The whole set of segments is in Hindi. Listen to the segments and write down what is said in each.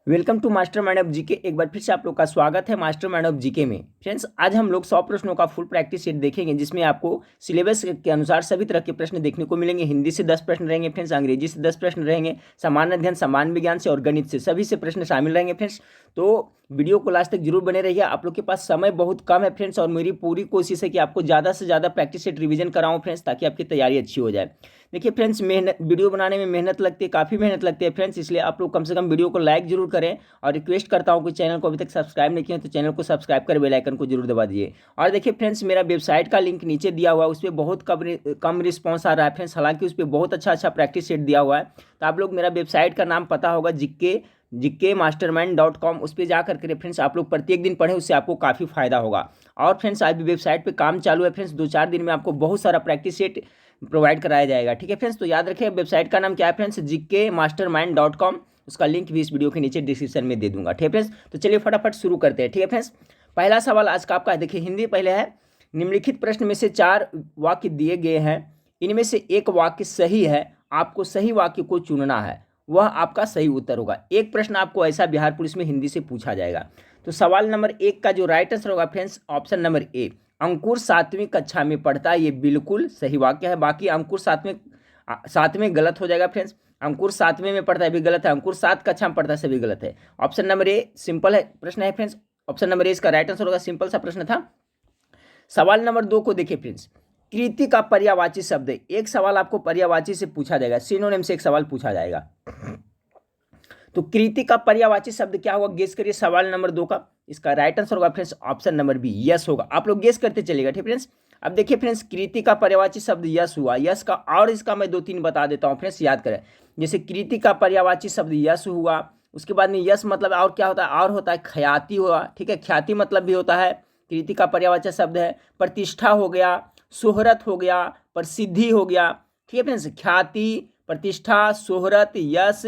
Welcome to master mind of GK. एक बार फिर से आप लोग का स्वागत है मास्टर माइंड ऑफ जीके में। फ्रेंड्स, आज हम लोग 100 प्रश्नों का फुल प्रैक्टिस सेट देखेंगे, जिसमें आपको सिलेबस के अनुसार सभी तरह के प्रश्न देखने को मिलेंगे। हिंदी से 10 प्रश्न रहेंगे फ्रेंड्स, अंग्रेजी से 10 प्रश्न रहेंगे, सामान्य अध्ययन, सामान्य विज्ञान से और गणित से सभी से प्रश्न शामिल रहेंगे फ्रेंड्स। तो वीडियो को लास्ट तक जरूर बने रहिए। आप लोग के पास समय बहुत कम है फ्रेंड्स, और मेरी पूरी कोशिश है कि आपको ज़्यादा से ज़्यादा प्रैक्टिस सेट रिवीजन कराऊं फ्रेंड्स, ताकि आपकी तैयारी अच्छी हो जाए। देखिए फ्रेंड्स, मेहनत वीडियो बनाने में मेहनत लगती है, काफ़ी मेहनत लगती है फ्रेंड्स, इसलिए आप लोग कम से कम वीडियो को लाइक जरूर करें। और रिक्वेस्ट करता हूं कि चैनल को अभी तक सब्सक्राइब नहीं किया तो चैनल को सब्सक्राइब कर बेल आइकन को जरूर दबा दीजिए। और देखिए फ्रेंड्स, मेरा वेबसाइट का लिंक नीचे दिया हुआ है, उस पर बहुत कम रिस्पॉन्स आ रहा है फ्रेंड्स, हालांकि उस पर बहुत अच्छा प्रैक्टिस सेट दिया हुआ है। तो आप लोग, मेरा वेबसाइट का नाम पता होगा, GK mastermind.com, उस पर जाकर के फ्रेंड्स आप लोग प्रत्येक दिन पढ़ें, उससे आपको काफ़ी फायदा होगा। और फ्रेंड्स, आज भी वेबसाइट पे काम चालू है फ्रेंड्स, 2-4 दिन में आपको बहुत सारा प्रैक्टिस सेट प्रोवाइड कराया जाएगा। ठीक है फ्रेंड्स, तो याद रखें वेबसाइट का नाम क्या है फ्रेंड्स, GKmastermind.com। उसका लिंक भी इस वीडियो के नीचे डिस्क्रिप्शन में दे दूंगा। ठीक है फ्रेंड्स, तो चलिए फटाफट शुरू करते हैं। ठीक है फ्रेंड्स, पहला सवाल आज का आपका, देखिए हिंदी पहले है। निम्नलिखित प्रश्न में से 4 वाक्य दिए गए हैं, इनमें से एक वाक्य सही है, आपको सही वाक्य को चुनना है, वह आपका सही उत्तर होगा। एक प्रश्न आपको ऐसा बिहार पुलिस में हिंदी से पूछा जाएगा। तो सवाल नंबर 1 का जो राइट आंसर होगा फ्रेंड्स, ऑप्शन नंबर ए, अंकुर 7वीं कक्षा में पढ़ता है, ये बिल्कुल सही वाक्य है। बाकी अंकुर 7वें गलत हो जाएगा फ्रेंड्स। अंकुर 7वें में पढ़ता है भी गलत है, अंकुर 7 कक्षा में पढ़ता है सभी गलत है। ऑप्शन नंबर ए सिंपल है प्रश्न है फ्रेंड्स, ऑप्शन नंबर ए इसका राइट आंसर होगा, सिंपल सा प्रश्न था। सवाल नंबर 2 को देखिए फ्रेंड्स, कृति का पर्यायवाची शब्द है। एक सवाल आपको पर्यायवाची से पूछा जाएगा, सिनोनिम से एक सवाल पूछा जाएगा। तो कृति का पर्यायवाची शब्द क्या होगा, गेस करिए सवाल नंबर 2 का। इसका राइट आंसर होगा friends option number B, yes होगा। आप लोग गेस करते चलेगा। ठीक फ्रेंड्स, अब देखिए फ्रेंड्स, कृति का पर्यायवाची शब्द यस हुआ, यस का और इसका मैं 2-3 बता देता हूँ फ्रेंड्स, याद करें। जैसे कृति का पर्यायवाची शब्द यस हुआ, उसके बाद में यस मतलब और क्या होता है, और होता है ख्याति हुआ। ठीक है, ख्याति मतलब भी होता है, कृति का पर्यायवाची शब्द है। प्रतिष्ठा हो गया, शोहरत हो गया, प्रसिद्धि हो गया। ठीक है फ्रेंड्स, ख्याति, प्रतिष्ठा, शोहरत, यश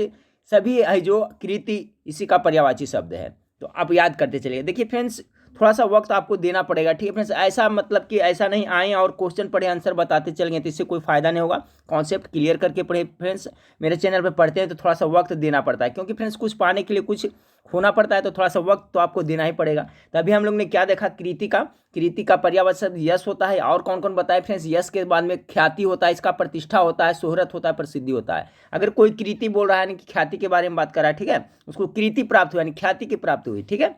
सभी है जो कृति, इसी का पर्यायवाची शब्द है। तो आप याद करते चलिए। देखिए फ्रेंड्स, थोड़ा सा वक्त आपको देना पड़ेगा। ठीक है फ्रेंड्स, ऐसा मतलब कि ऐसा नहीं आए और क्वेश्चन पढ़े आंसर बताते चल गए, तो इससे कोई फायदा नहीं होगा। कॉन्सेप्ट क्लियर करके पढ़े फ्रेंड्स। मेरे चैनल पर पढ़ते हैं तो थोड़ा सा वक्त देना पड़ता है, क्योंकि फ्रेंड्स कुछ पाने के लिए कुछ होना पड़ता है, तो थोड़ा सा वक्त तो आपको देना ही पड़ेगा। तभी हम लोग ने क्या देखा, कृति का पर्यायवाची शब्द यश होता है। और कौन कौन बताए फ्रेंड्स, यश के बाद में ख्याति होता है, इसका प्रतिष्ठा होता है, शोहरत होता है, प्रसिद्धि होता है। अगर कोई कृति बोल रहा है यानी कि ख्याति के बारे में बात कर रहा है, ठीक है, उसको कृति प्राप्त हुई यानी ख्याति की प्राप्ति हुई। ठीक है,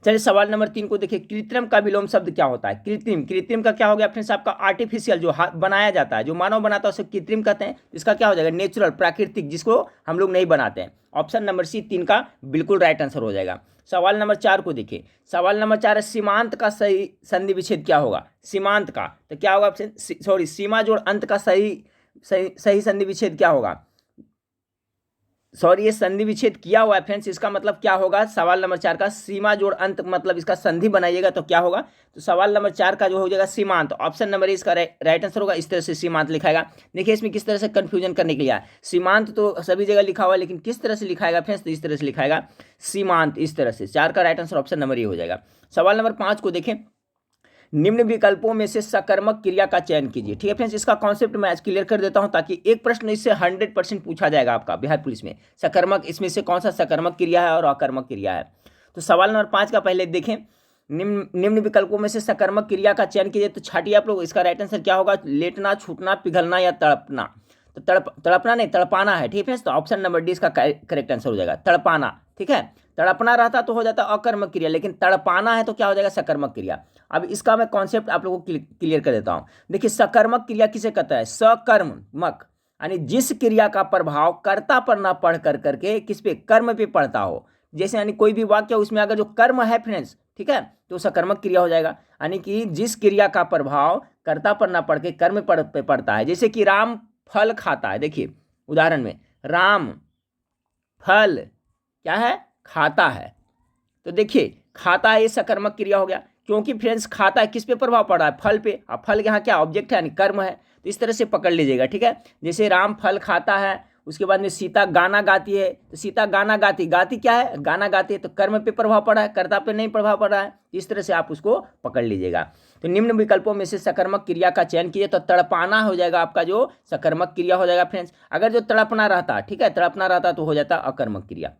चलिए सवाल नंबर 3 को देखिए, कृत्रिम का विलोम शब्द क्या होता है। कृत्रिम का क्या हो गया फ्रेंड्स, आपका आर्टिफिशियल, जो बनाया जाता है, जो मानव बनाता है उसे कृत्रिम कहते हैं। इसका क्या हो जाएगा, नेचुरल, प्राकृतिक, जिसको हम लोग नहीं बनाते हैं। ऑप्शन नंबर सी 3 का बिल्कुल राइट आंसर हो जाएगा। सवाल नंबर 4 को देखिए, सवाल नंबर 4 है, सीमांत का सही संधि विच्छेद क्या होगा। सीमांत का तो क्या होगा, सॉरी, सीमा जोड़ अंत का सही संधि विच्छेद क्या होगा। सॉरी, ये संधि विच्छेद किया हुआ है फ्रेंड्स, इसका मतलब क्या होगा, सवाल नंबर 4 का सीमा जोड़ अंत मतलब इसका संधि बनाइएगा तो क्या होगा। तो सवाल नंबर 4 का जो हो जाएगा सीमांत, ऑप्शन नंबर इसका राइट आंसर होगा। इस तरह से सीमांत लिखाएगा। देखिए इसमें किस तरह से कंफ्यूजन करने के लिए है, सीमांत तो सभी जगह लिखा हुआ है, लेकिन किस तरह से लिखाएगा फ्रेंड्स, तो इस तरह से लिखाएगा सीमांत, इस तरह से। 4 का राइट आंसर ऑप्शन नंबर ये हो जाएगा। सवाल नंबर 5 को देखें, निम्न विकल्पों में से सकर्मक क्रिया का चयन कीजिए। ठीक है फ्रेंड्स, इसका कॉन्सेप्ट मैं आज क्लियर कर देता हूं, ताकि एक प्रश्न इससे 100% पूछा जाएगा आपका बिहार पुलिस में। सकर्मक, इसमें से कौन सा सकर्मक क्रिया है और अकर्मक क्रिया है। तो सवाल नंबर 5 का पहले देखें, निम्न विकल्पों में से सकर्मक क्रिया का चयन कीजिए। तो छाटिए आप लोग, इसका राइट आंसर क्या होगा, लेटना, छूटना, पिघलना या तड़पना। तो तड़पना नहीं, तड़पाना है। ठीक है फ्रेंड्स, तो ऑप्शन नंबर डी इसका करेक्ट आंसर हो जाएगा, तड़पाना। ठीक है, तड़पना रहता तो हो जाता अकर्मक क्रिया, लेकिन तड़पाना है तो क्या हो जाएगा, सकर्मक क्रिया। अब इसका मैं कॉन्सेप्ट आप लोगों को क्लियर कर देता हूं। देखिए, सकर्मक क्रिया किसे कहता है, सकर्मक यानी जिस क्रिया का प्रभाव कर्ता पर ना पढ़ करके किस पे, कर्म पे पड़ता हो। जैसे यानी कोई भी वाक्य, उसमें अगर जो कर्म है फ्रेंड्स, ठीक है, तो सकर्मक क्रिया हो जाएगा। यानी कि जिस क्रिया का प्रभाव कर्ता पर ना पढ़ के कर्म पे पड़ता है। जैसे कि राम फल खाता है, देखिए उदाहरण में, राम फल क्या है, खाता है। तो देखिए खाता है, ये सकर्मक क्रिया हो गया, क्योंकि फ्रेंड्स खाता है, किस पे प्रभाव पड़ रहा है, फल पे। अब फल यहाँ क्या ऑब्जेक्ट है यानी कर्म है, तो इस तरह से पकड़ लीजिएगा। ठीक है, जैसे राम फल खाता है, उसके बाद में सीता गाना गाती है, तो सीता गाना गाती, गाती क्या है, गाना गाती है, तो कर्म पे प्रभाव पड़ा है, कर्ता पे नहीं प्रभाव पड़ रहा है। इस तरह से आप उसको पकड़ लीजिएगा। तो निम्न विकल्पों में से सकर्मक क्रिया का चयन कीजिए, तो तड़पाना हो जाएगा आपका जो सकर्मक क्रिया हो जाएगा फ्रेंड्स। अगर जो तड़पना रहता, ठीक है, तड़पना रहता तो हो जाता अकर्मक क्रिया।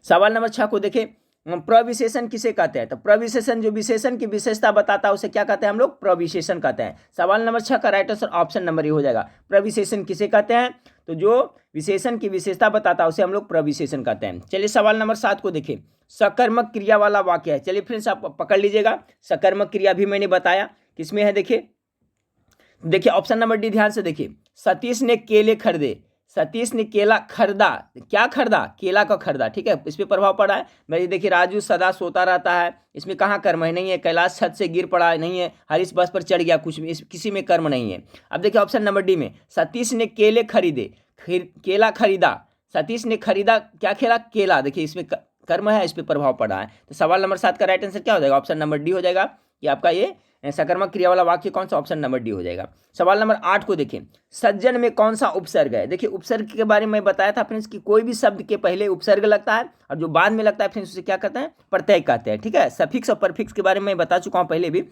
सवाल नंबर 6 को देखें, प्रविशेषण किसे कहते हैं? तो प्रविशेषण जो विशेषण की विशेषता बताता है उसे क्या कहते हैं हम लोग? प्रविशेषण कहते हैं। सवाल नंबर 6 का right answer option number A हो जाएगा। प्रविशेषण किसे कहते हैं? तो जो विशेषण की विशेषता बताता है उसे हम लोग प्रविशेषण कहते हैं। चलिए सवाल नंबर 7 को देखिए, सकर्मक क्रिया वाला वाक्य है। चलिए फ्रेंड्स आप पकड़ लीजिएगा, सकर्मक क्रिया भी मैंने बताया किसमें है। देखिए ऑप्शन नंबर डी ध्यान से देखिए, सतीश ने केले खरीदे। सतीश ने केला खरीदा, क्या खरीदा? केला का खरीदा, ठीक है, इस पर प्रभाव पड़ा है। भाई देखिए, राजू सदा सोता रहता है, इसमें कहाँ कर्म है? नहीं है। कैलाश छत से गिर पड़ा है, नहीं है। हरीश बस पर चढ़ गया, कुछ भी, किसी में कर्म नहीं है। अब देखिए ऑप्शन नंबर डी में, सतीश ने केले खरीदे, केला खरीदा, सतीश ने खरीदा क्या? खेला केला, देखिए इसमें कर्म है, इस पर प्रभाव पड़ा है। तो सवाल नंबर 7 का राइट आंसर क्या हो जाएगा? ऑप्शन नंबर डी हो जाएगा कि आपका ये सकर्मक क्रिया वाला वाक्य कौन सा? ऑप्शन नंबर डी हो जाएगा। सवाल नंबर 8 को देखें, सज्जन में कौन सा उपसर्ग है? देखिए उपसर्ग के बारे में बताया था फ्रेंड्स कि कोई भी शब्द के पहले उपसर्ग लगता है और जो बाद में लगता है फ्रेंड्स उसे क्या कहते हैं? प्रत्यय कहते हैं, ठीक है। सफिक्स और परफिक्स के बारे में बता चुका हूं पहले भी।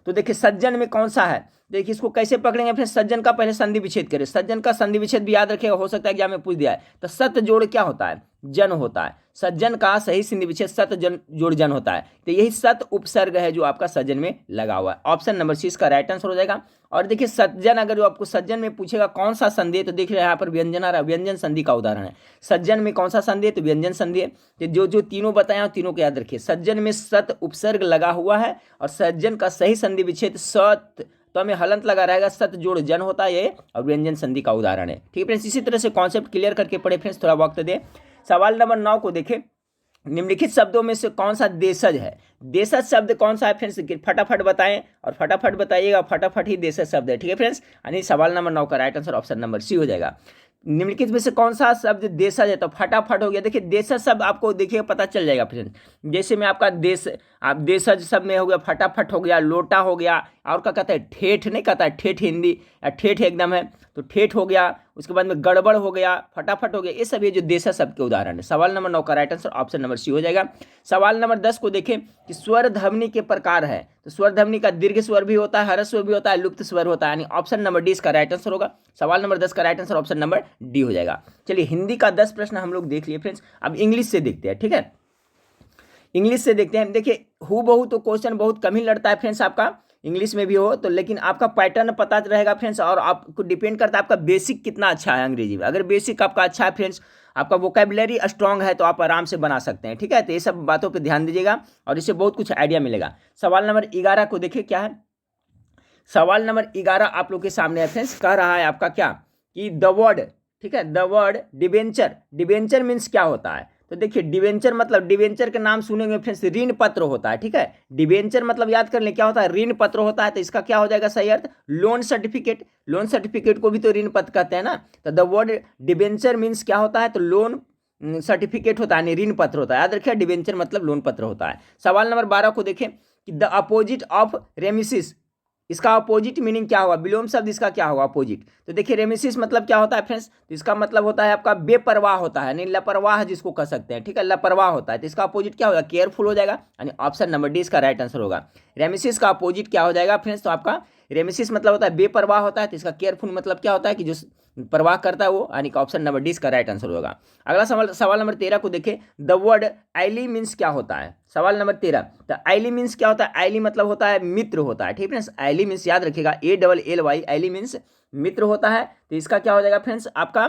तो देखिए सज्जन में कौन सा है, देखिए इसको कैसे पकड़ेंगे फिर? सज्जन का पहले संधि विच्छेद करें। सज्जन का संधि विच्छेद भी याद रखिएगा, हो सकता है एग्जाम में पूछ दिया है। तो सत जोड़ क्या होता है? जन होता है। सज्जन का सही संधि विच्छेद सत जन जोड़ जन होता है। तो यही सत उपसर्ग है जो आपका सज्जन में लगा हुआ है। ऑप्शन नंबर सी इसका राइट आंसर हो जाएगा। और देखिए सज्जन, अगर जो आपको सज्जन में पूछेगा कौन सा संधि है, तो देखिए यहाँ पर व्यंजन आ रहा है, व्यंजन संधि का उदाहरण है। सज्जन में कौन सा संधि है? तो व्यंजन संधि है। तो जो जो तीनों बताया तीनों को याद रखिए। सज्जन में सत उपसर्ग लगा हुआ है और सज्जन का सही संधि विच्छेद सत, तो हमें हलंत लगा रहेगा, सत जोड़ जन होता है ये, और व्यंजन संधि का उदाहरण है, ठीक है फ्रेंड्स। इसी तरह से कॉन्सेप्ट क्लियर करके पढ़े फ्रेंड्स, थोड़ा वक्त दे। सवाल नंबर 9 को देखें, निम्नलिखित शब्दों में से कौन सा देशज है? देशज शब्द कौन सा है फ्रेंड्स? फटाफट बताएं और फटाफट बताइएगा, फटाफट ही देशज शब्द है, ठीक है फ्रेंड्स। यानी सवाल नंबर 9 का right answer option number C हो जाएगा। निम्नलिखित में से कौन सा शब्द देशज है? तो फटाफट हो गया। देखिए देशज शब्द आपको देखिए पता चल जाएगा फ्रेंड्स। जैसे में आपका देश, आप देशज शब्द में हो गया फटाफट हो गया, लोटा हो गया, और क्या कहता है? ठेठ नहीं कहता है, ठेठ हिंदी या ठेठ एकदम है, तो ठेठ हो गया। उसके बाद में गड़बड़ हो गया, फटाफट हो गया, ये सब ये जो देशज शब्द के उदाहरण है। सवाल नंबर 9 का right answer option number C हो जाएगा। सवाल नंबर 10 को देखें कि स्वर ध्वनि के प्रकार है। तो स्वर ध्वनि का दीर्घ स्वर भी होता है, ह्रस्व स्वर भी होता है, लुप्त स्वर होता है, यानी ऑप्शन नंबर डी इसका राइट आंसर होगा। सवाल नंबर 10 का right answer option number D हो जाएगा। चलिए हिंदी का 10 प्रश्न हम लोग देख लिए फ्रेंड्स, अब इंग्लिश से देखते हैं, ठीक है। इंग्लिश से देखते हैं। देखिए हु बहु तो क्वेश्चन बहुत कम ही लड़ता है फ्रेंड्स आपका इंग्लिश में भी हो तो, लेकिन आपका पैटर्न पता रहेगा फ्रेंड्स, और आपको डिपेंड करता है आपका बेसिक कितना अच्छा है अंग्रेजी में। अगर बेसिक आपका अच्छा है फ्रेंड्स, आपका वोकेबलरी स्ट्रांग है, तो आप आराम से बना सकते हैं, ठीक है। तो ये सब बातों पे ध्यान दीजिएगा और इससे बहुत कुछ आइडिया मिलेगा। सवाल नंबर 11 को देखिए क्या है। सवाल नंबर 11 आप लोग के सामने है फ्रेंड्स, कह रहा है आपका क्या कि द वर्ड, ठीक है, the word debenture. Debenture means क्या होता है? तो देखिए डिबेंचर मतलब, डिबेंचर के नाम सुनेंगे फ्रेंड्स, ऋण पत्र होता है, ठीक है। डिबेंचर मतलब याद कर ले क्या होता है? ऋण पत्र होता है। तो इसका क्या हो जाएगा सही अर्थ? Loan certificate. लोन सर्टिफिकेट को भी तो ऋण पत्र कहते हैं ना। तो द वर्ड डिबेंचर मीन्स क्या होता है? तो लोन सर्टिफिकेट होता है, ऋण पत्र होता है। याद रखिए डिबेंचर मतलब लोन पत्र होता है। सवाल नंबर 12 को देखें कि द अपोजिट ऑफ रेमिसिस, इसका अपोजिट मीनिंग क्या होगा? विलोम शब्द इसका क्या होगा? अपोजिट। तो देखिए रेमिसिस मतलब क्या होता है फ्रेंड्स? तो इसका मतलब होता है आपका बेपरवाह होता है, नहीं लापरवाह जिसको कह सकते हैं, ठीक है, लापरवाह होता है। तो इसका अपोजिट क्या होगा? केयरफुल हो जाएगा, यानी ऑप्शन नंबर डी इसका राइट आंसर होगा। रेमिसिस का अपोजिट क्या हो जाएगा फ्रेंड्स? तो आपका रेमिसिस मतलब होता है बेपरवाह होता है, तो इसका केयरफुल मतलब क्या होता है कि जो परवाह करता है वो, यानी कि ऑप्शन नंबर डी इसका राइट आंसर होगा। अगला सवाल नंबर 13 को देखें, द वर्ड आइली मीन्स क्या होता है? सवाल नंबर 13, तो आइली मीन्स क्या होता है? आइली मतलब होता है मित्र होता है, ठीक है फ्रेंड्स। आइली मीन्स याद रखिएगा ALLY, आइली मीन्स मित्र होता है। तो इसका क्या हो जाएगा फ्रेंड्स? आपका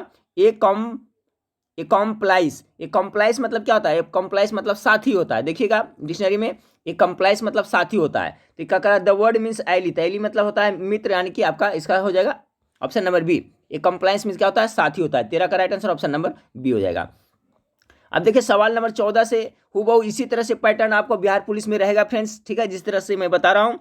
कॉम्प्लाइस मतलब क्या होता है? कॉम्प्लाइस मतलब साथी होता है। देखिएगा डिक्शनरी में कॉम्प्लाइस मतलब साथी होता है। तो क्या करा? द वर्ड मीन्स आइली, तो आइली मतलब होता है मित्र, यानी कि आपका इसका हो जाएगा option number B. Compliance means क्या होता है? साथी होता है। 13 का right answer option number B हो जाएगा। अब देखिए सवाल नंबर 14 से हूबहू इसी तरह से पैटर्न आपको बिहार पुलिस में रहेगा फ्रेंड्स, ठीक है, जिस तरह से मैं बता रहा हूं।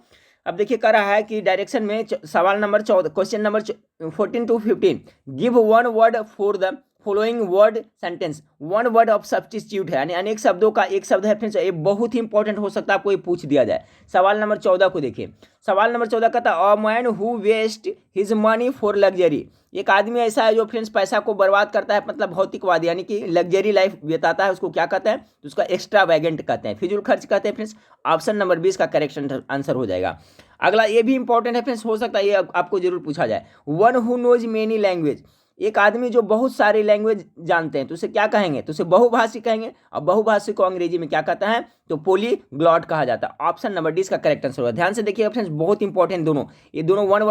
अब देखिए कह रहा है कि डायरेक्शन में सवाल number 14, question number 14 to 15, give one word for the following word sentence. One word of substitute है, यानी अनेक शब्दों का एक शब्द है फ्रेंड्स। ये बहुत ही इंपॉर्टेंट हो सकता है, आपको ये पूछ दिया जाए। सवाल नंबर 14 को देखिए। सवाल नंबर 14 कहता है a man who waste his money for luxury. एक आदमी ऐसा है जो फ्रेंड्स पैसा को बर्बाद करता है, मतलब भौतिकवादी, यानी कि लग्जरी लाइफ बिताता है, उसको क्या कहते हैं? तो उसका एक्स्ट्रा वैगेंट कहते हैं, फिजूल खर्च कहते हैं फ्रेंड्स। ऑप्शन नंबर 20 का करेक्ट आंसर हो जाएगा। अगला ये भी इंपॉर्टेंट है फ्रेंड्स, हो सकता है ये आपको जरूर पूछा जाए। One who knows many language. एक आदमी जो बहुत सारी लैंग्वेज जानते हैं तो उसे क्या कहेंगे, तो उसे बहुभाषी कहेंगे। और बहुभाषी को अंग्रेजी में क्या कहता है, तो पॉलीग्लॉट कहा जाता है। ऑप्शन नंबर डी इसका करेक्ट आंसर होगा। ध्यान से देखिएगा फ्रेंड्स, बहुत इंपॉर्टेंट दोनों, ये दोनों वन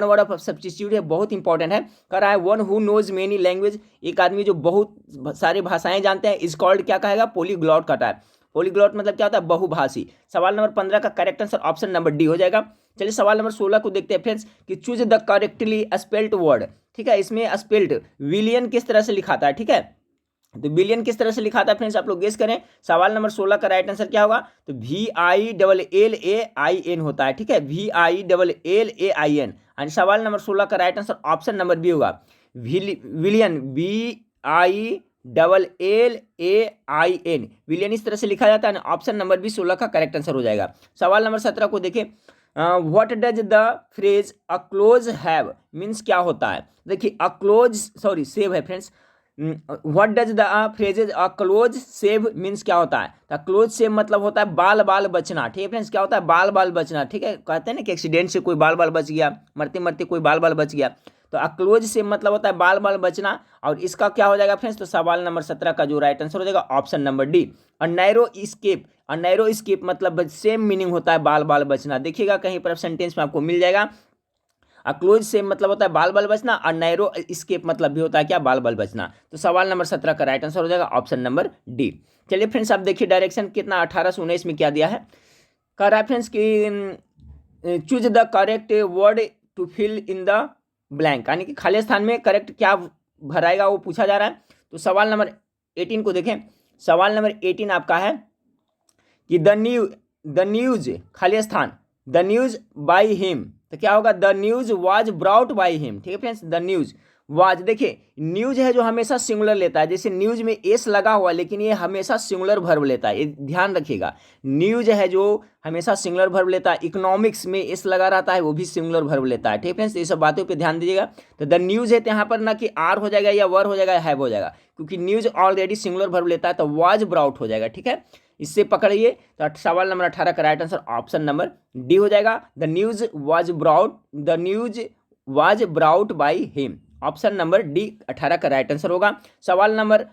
वर्ड ऑफ सब्स्टिट्यूट है, बहुत इंपॉर्टेंट है। कर रहा है one who knows many language, एक आदमी जो बहुत सारी भाषाएं जानते हैं, इज कॉल्ड क्या कहेगा, पॉलीग्लॉट कहता है। पॉलीग्लॉट मतलब क्या होता है, बहुभाषी। सवाल नंबर 15 का correct answer option number D हो जाएगा। चलिए सवाल नंबर 16 को देखते हैं फ्रेंड्स, कि choose the correctly spelt word. ठीक है, इसमें स्पेल्ट विलियन किस तरह से लिखाता है, ठीक है, तो विलियन किस तरह से लिखाता है फ्रेंड्स, आप लोग गेस करें। सवाल नंबर 16 का राइट आंसर क्या होगा, तो VILLAIN होता है, ठीक है, VILLAIN। और सवाल नंबर 16 का right answer option number B होगा, विलियन, VILLAIN, विलियन इस तरह से लिखा जाता है ना। ऑप्शन नंबर बी 16 का करेक्ट आंसर हो जाएगा। सवाल नंबर 17 को देखें, what does the phrase a close have means क्या होता है। देखिए अ क्लोज सेव है friends. What does the phrases a close save means क्या होता है, तो क्लोज सेव मतलब होता है बाल बाल बचना। ठीक है फ्रेंड्स, क्या होता है, बाल बाल बचना। ठीक है, कहते हैं ना कि एक्सीडेंट से कोई बाल बाल बच गया, मरते मरते कोई बाल बाल बच गया, तो अक्लोज से मतलब होता है बाल बाल बचना। और इसका क्या हो जाएगा फ्रेंड्स, तो सवाल नंबर 17 का जो राइट आंसर हो जाएगा option number D, a narrow escape. A narrow escape मतलब सेम मीनिंग होता है बाल बाल बचना। देखिएगा कहीं पर सेंटेंस में आपको मिल जाएगा। क्लोज सेम मतलब होता है बाल बाल बचना, और नैरो स्केप मतलब भी होता है क्या, बाल बाल बचना। तो सवाल नंबर 17 का राइट आंसर हो जाएगा ऑप्शन नंबर डी। चलिए फ्रेंड्स, आप देखिए डायरेक्शन कितना 18 से 19 में क्या दिया है। कह रहा है फ्रेंड्स कि choose the correct word to fill in the blank, यानी कि खाली स्थान में करेक्ट क्या भराएगा वो पूछा जा रहा है। तो सवाल नंबर 18 को देखें। सवाल नंबर 18 आपका है कि द न्यूज खाली स्थान, द न्यूज बाई हिम, तो क्या होगा, the news was brought by him. ठीक है फ्रेंड्स, द न्यूज वाज, देखिए न्यूज है जो हमेशा सिंगुलर लेता है, जैसे न्यूज में एस लगा हुआ है लेकिन ये हमेशा सिंगुलर वर्ब लेता है, ये ध्यान रखिएगा। न्यूज है जो हमेशा सिंगुलर वर्ब लेता है, इकोनॉमिक्स में एस लगा रहता है वो भी सिंगुलर वर्ब लेता है। ठीक है फ्रेंड्स, ये सब बातों पे ध्यान दीजिएगा। तो द न्यूज है तो यहाँ पर ना कि आर हो जाएगा या वर हो जाएगा या हैव हो जाएगा, क्योंकि न्यूज ऑलरेडी सिंगुलर वर्ब लेता है, तो वाज ब्राउट हो जाएगा। ठीक है, इससे पकड़िए। तो सवाल नंबर 18 का right answer option number D हो जाएगा, the news was brought by him. Option number D 18 का राइट आंसर होगा। सवाल नंबर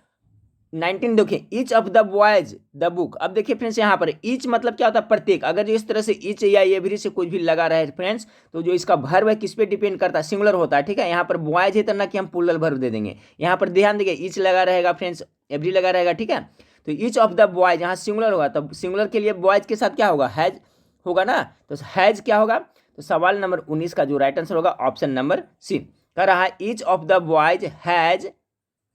19 देखिए, each of the boys the book. अब देखिए फ्रेंड्स, यहाँ पर ईच मतलब क्या होता है, प्रत्येक। अगर इस तरह से ईच या एवरी से कुछ भी लगा रहे फ्रेंड्स, तो जो इसका वर्ब है किस पे डिपेंड करता है, सिंगुलर होता है। ठीक है, यहाँ पर बॉयज है तो ना कि हम प्लूरल वर्ब दे देंगे। यहाँ पर ध्यान देंगे, ईच लगा रहेगा फ्रेंड्स, एवरी लगा रहेगा। ठीक है, तो ईच ऑफ द बॉयज यहाँ सिंगुलर होगा, तब सिंगुलर के लिए बॉयज के साथ क्या होगा, हैज होगा ना, तो हैज क्या होगा। तो सवाल नंबर 19 का जो राइट आंसर होगा ऑप्शन नंबर सी। कह रहा है each of the boys has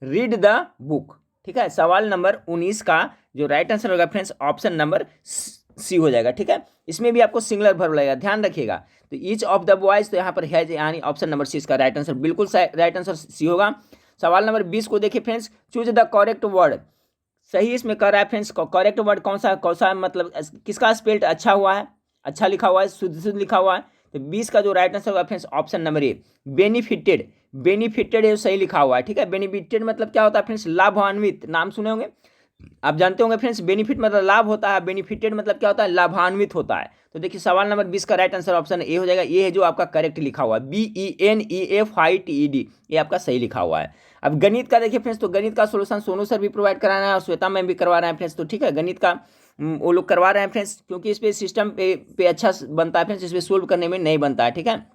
read the book. ठीक है, सवाल नंबर 19 का जो राइट आंसर होगा फ्रेंड्स ऑप्शन नंबर सी हो जाएगा। ठीक है, इसमें भी आपको सिंगुलर वर्ब लगेगा, ध्यान रखिएगा। तो ईच ऑफ द बॉयज, तो यहाँ पर हैज यानी ऑप्शन नंबर सी इसका राइट आंसर, बिल्कुल राइट आंसर सी होगा। सवाल नंबर 20 को देखिए friends, choose the correct word. सही इसमें कह रहा है फ्रेंड्स, करेक्ट वर्ड कौन सा मतलब किसका स्पेल्ट अच्छा हुआ है, अच्छा लिखा हुआ है, शुद्ध लिखा हुआ है। तो 20 का जो राइट आंसर होगा friends option number A, benefited. Benefited है सही लिखा हुआ है। ठीक है, बेनिफिटेड मतलब क्या होता है फ्रेंड्स, लाभान्वित। नाम सुने होंगे, आप जानते होंगे फ्रेंड्स, बेनिफिट मतलब लाभ होता है, बेनिफिटेड मतलब क्या होता है, लाभान्वित होता है। तो देखिए सवाल नंबर 20 का राइट आंसर ऑप्शन ए हो जाएगा। ये है जो आपका करेक्ट लिखा हुआ है, BENEFITED, ये आपका सही लिखा हुआ है। अब गणित का देखिए फ्रेंड्स, तो गणित का सोल्यूशन सोनू सर भी प्रोवाइड करा रहे हैं और श्वेता मैम भी करवा रहे हैं फ्रेंड्स। तो ठीक है, गणित का वो लोग करवा रहे हैं फ्रेंड्स, क्योंकि इस पे सिस्टम पे अच्छा बनता है फ्रेंड्स, इस पे सोल्व करने में नहीं बनता है। ठीक है,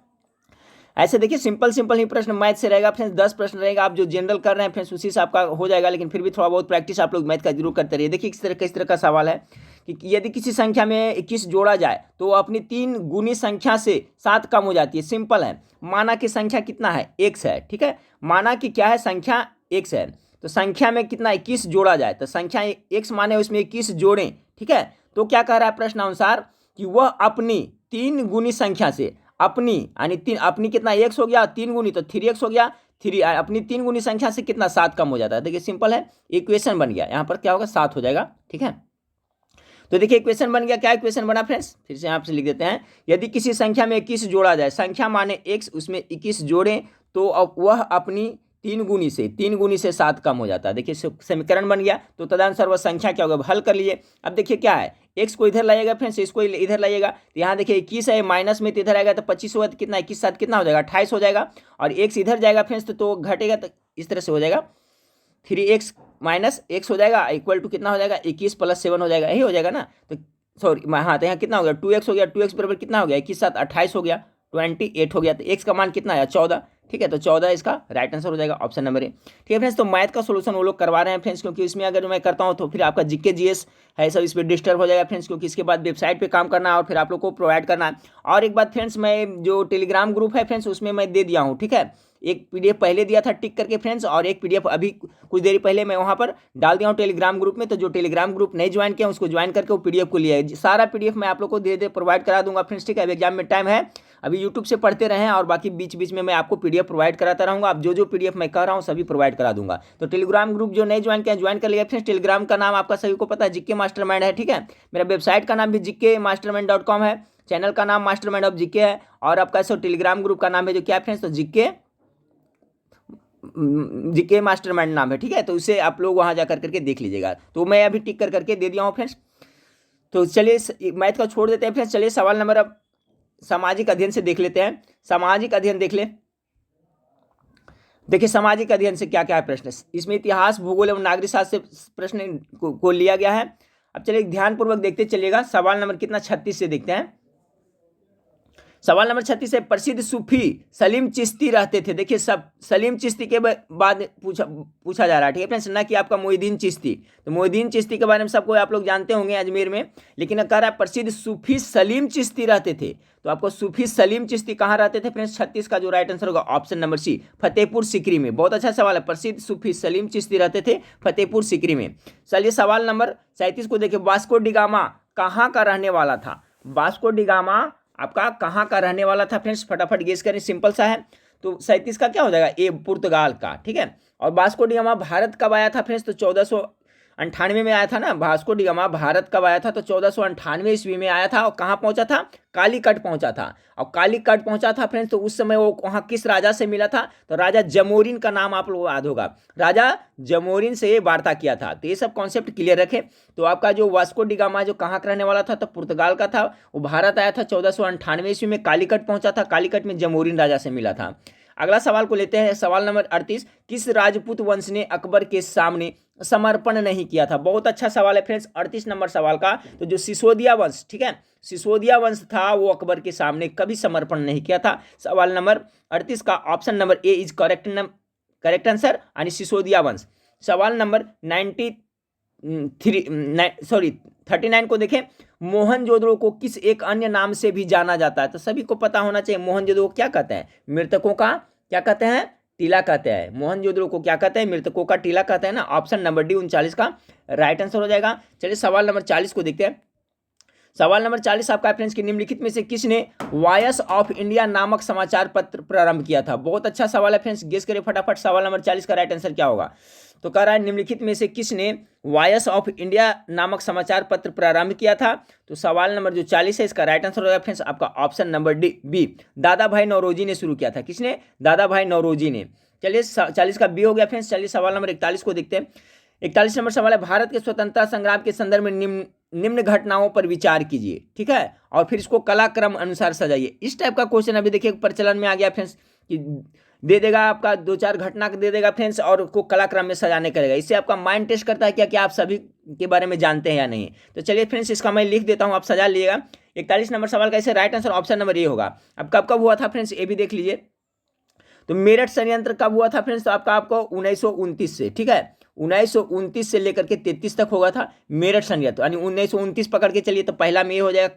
ऐसे देखिए सिंपल ही प्रश्न मैथ से रहेगा फ्रेंड्स, 10 प्रश्न रहेगा। आप जो जनरल कर रहे हैं फ्रेंड्स उसी से आपका हो जाएगा, लेकिन फिर भी थोड़ा बहुत प्रैक्टिस आप लोग मैथ का जरूर करते रहिए। देखिए किस तरह का सवाल है कि यदि किसी संख्या में 21 जोड़ा जाए तो अपनी 3 गुनी संख्या से 7 कम हो जाती है। सिंपल है, माना कि संख्या कितना है, x है। ठीक है, माना कि क्या है, संख्या x है, तो संख्या में कितना 21 जोड़ा जाए, तो संख्या x माने उसमें 21 जोड़ें। ठीक है, तो क्या कह रहा है प्रश्न अनुसार कि वह अपनी 3 गुनी संख्या से, अपनी यानी 3, अपनी कितना x हो गया, 3 गुनी तो 3x हो गया, 3 अपनी 3 गुनी संख्या से कितना 7 कम हो जाता है। देखिए सिंपल है, इक्वेशन बन गया, यहाँ पर क्या होगा 7 हो जाएगा। ठीक है, तो देखिए इक्वेशन बन गया। क्या इक्वेशन बना फ्रेंड्स, फिर से यहाँ पे लिख देते हैं, यदि किसी संख्या में 21 जोड़ा जाए, संख्या माने x, उसमें 21 जोड़ें, तो अब वह अपनी तीन गुनी से 7 कम हो जाता है। देखिए समीकरण बन गया। तो तदनुसार वह संख्या क्या होगा, हल कर लीजिए। अब देखिए क्या है, एक्स को इधर लाइएगा फ्रेंड्स, इसको इधर लाइएगा, तो यहाँ देखिए 21 है, माइनस में तो इधर आएगा तो 25 होगा, तो कितना 21 7 कितना हो जाएगा 28 हो जाएगा। और एक्स इधर जाएगा फ्रेंड्स तो घटेगा, तो इस तरह से हो जाएगा 3x माइनस एक्स हो जाएगा इक्वल टू कितना हो जाएगा 21 प्लस 7 हो जाएगा, यही हो जाएगा ना। तो सॉरी हाँ, तो यहाँ कितना हो गया 2x हो गया, 2x बराबर कितना हो गया 21 7 28 हो गया, 28 हो गया। तो x का मान कितना आया 14, ठीक है। तो 14 इसका राइट आंसर हो जाएगा, ऑप्शन नंबर ए। ठीक है फ्रेंड्स, तो मैथ का सोल्यूशन वो लोग करवा रहे हैं फ्रेंड्स, क्योंकि इसमें अगर मैं करता हूँ तो फिर आपका जीके जीएस है सब इस पर डिस्टर्ब हो जाएगा फ्रेंड्स, क्योंकि इसके बाद वेबसाइट पे काम करना है और फिर आप लोग को प्रोवाइड करना है। और एक बात फ्रेंड्स, मैं जो टेलीग्राम ग्रुप है फ्रेंड्स उसमें मैं दे दिया हूँ, ठीक है। एक पीडीएफ पहले दिया था टिक करके फ्रेंड्स, और एक पीडीएफ अभी कुछ देर पहले मैं वहाँ पर डाल दिया हूँ टेलीग्राम ग्रुप में। तो जो टेलीग्राम ग्रुप नहीं ज्वाइन किया उसको ज्वाइन करके वो पीडीएफ को लिया है, सारा पीडीएफ मैं आप लोग को धीरे धीरे प्रोवाइड करा दूंगा फ्रेंड्स, ठीक है। एग्जाम में टाइम है, अभी यूट्यूब से पढ़ते रहें, और बाकी बीच बीच में मैं आपको पीडीएफ प्रोवाइड कराता रहूँगा। आप जो पीडीएफ मैं कह रहा हूँ सभी प्रोवाइड करा दूंगा। तो टेलीग्राम ग्रुप जो नहीं ज्वाइन किया ज्वाइन कर लिया फ्रेंड्स। टेलीग्राम का नाम आपका सभी को पता है, जीके मास्टरमाइंड है, ठीक है। मेरा वेबसाइट का नाम भी gkmastermind.com है, चैनल का नाम मास्टरमाइंड ऑफ जीके है, और आपका सो टेलीग्राम ग्रुप का नाम है जो क्या फ्रेंड्स, तो जीके मास्टरमाइंड नाम है, ठीक है। तो उसे आप लोग वहां जाकर करके देख लीजिएगा। तो मैं अभी टिक कर करके दे दिया हूँ फ्रेंड्स। तो चलिए मैथ का छोड़ देते हैं फ्रेंड्स, चलिए सवाल नंबर अब सामाजिक अध्ययन से देख लेते हैं। सामाजिक अध्ययन देख ले। देखिए सामाजिक अध्ययन से क्या क्या है प्रश्न, इसमें इतिहास भूगोल एवं नागरिक शास्त्र से प्रश्न को लिया गया है। अब चलिए ध्यानपूर्वक देखते चलिएगा। सवाल नंबर कितना 36 से देखते हैं। सवाल नंबर 36 है, प्रसिद्ध सूफी सलीम चिश्ती रहते थे। देखिए सब सलीम चिश्ती के बाद पूछा जा रहा है, ठीक है फ्रेंड्स, ना कि आपका मोहिउद्दीन चिश्ती। तो मोहिउद्दीन चिश्ती के बारे में सबको आप लोग जानते होंगे अजमेर में, लेकिन कह रहा है प्रसिद्ध सूफी सलीम चिश्ती रहते थे। तो आपको सूफी सलीम चिश्ती कहाँ रहते थे फ्रेंड्स, 36 का जो राइट आंसर होगा option number C, Fatehpur Sikri में। बहुत अच्छा सवाल है, प्रसिद्ध सूफी सलीम चिश्ती रहते थे फतेहपुर सिकरी में। चलिए सवाल नंबर 37 को देखिए, वास्को डिगामा कहाँ का रहने वाला था। वास्को डिगामा आपका कहाँ का रहने वाला था फ्रेंड्स, फटाफट गेस करें, सिंपल सा है। तो 37 का क्या हो जाएगा, ए पुर्तगाल का, ठीक है। और वास्को डिगामा भारत कब आया था फ्रेंड्स, तो 1498 में आया था ना। वास्को डिगामा भारत कब आया था, तो 1498 ईस्वी में आया था। और कहाँ पहुंचा था, कालीकट पहुंचा था। और कालीकट पहुंचा था फ्रेंड्स, तो उस समय वो वहाँ किस राजा से मिला था, तो राजा जमोरिन का नाम आप लोगों को याद होगा, राजा जमोरिन से ये वार्ता किया था। तो ये सब कॉन्सेप्ट क्लियर रखें। तो आपका जो वास्को डिगामा जो कहाँ का रहने वाला था, तो पुर्तगाल का था। वो भारत आया था 1498 ईस्वी में, कालीकट पहुंचा था, कालीकट में जमोरिन राजा से मिला था। अगला सवाल को लेते हैं, सवाल नंबर 38, किस राजपूत वंश ने अकबर के सामने समर्पण नहीं किया था। बहुत अच्छा सवाल है फ्रेंड्स 38 नंबर सवाल का। तो जो सिसोदिया वंश, ठीक है, सिसोदिया वंश था, वो अकबर के सामने कभी समर्पण नहीं किया था। सवाल नंबर 38 का option number A is correct answer, यानी सिसोदिया वंश। सवाल नंबर 39 को देखें, मोहनजोदड़ो को किस एक अन्य नाम से भी जाना जाता है। तो सभी को पता होना चाहिए मोहनजोदड़ो को क्या कहते हैं, मृतकों का क्या कहते हैं, टीला कहते हैं। मोहनजोदड़ो को क्या कहते हैं, मृतकों का टीला कहते हैं ना। ऑप्शन नंबर डी 39 का राइट आंसर हो जाएगा। चलिए सवाल नंबर 40 को देखते हैं। सवाल नंबर 40 आपका फ्रेंड्स कि निम्नलिखित में से किसने वॉयस ऑफ इंडिया नामक समाचार पत्र प्रारंभ किया था। बहुत अच्छा सवाल है फ्रेंड्स, गेस करें फटाफट सवाल नंबर 40 का राइट आंसर क्या होगा। तो कह रहा है निम्नलिखित में से किसने वॉयस ऑफ इंडिया नामक समाचार पत्र प्रारंभ किया था। तो सवाल नंबर जो 40 है इसका राइट आंसर होगा फ्रेंड्स आपका ऑप्शन नंबर डी बी, दादा भाई नौरोजी ने शुरू किया था। किसने, दादा भाई नौरोजी ने। चलिए 40 का बी हो गया फ्रेंड्स। चलिए सवाल नंबर 41 को देखते हैं। 41 नंबर सवाल है, भारत के स्वतंत्रता संग्राम के संदर्भ में निम्न घटनाओं पर विचार कीजिए, ठीक है, और फिर इसको कलाक्रम अनुसार सजाइए। इस टाइप का क्वेश्चन अभी देखिए प्रचलन में आ गया फ्रेंड्स, कि दे देगा आपका 2-4 घटना दे देगा फ्रेंड्स, और उसको कलाक्रम में सजाने करेगा। इससे आपका माइंड टेस्ट करता है क्या आप सभी के बारे में जानते हैं या नहीं। तो चलिए फ्रेंड्स इसका मैं लिख देता हूँ, आप सजा लीजिएगा। 41 नंबर सवाल का इसे right answer option number A होगा। अब कब हुआ था फ्रेंड्स, ये भी देख लीजिए। तो मेरठ षड्यंत्र कब हुआ था फ्रेंड्स, तो आपको 1929 से, ठीक है, 1929 से लेकर के 33 तक होगा था मेरठ षड्यंत्र, यानी 1929 पकड़ के चलिए। तो पहला में ये हो जाएगा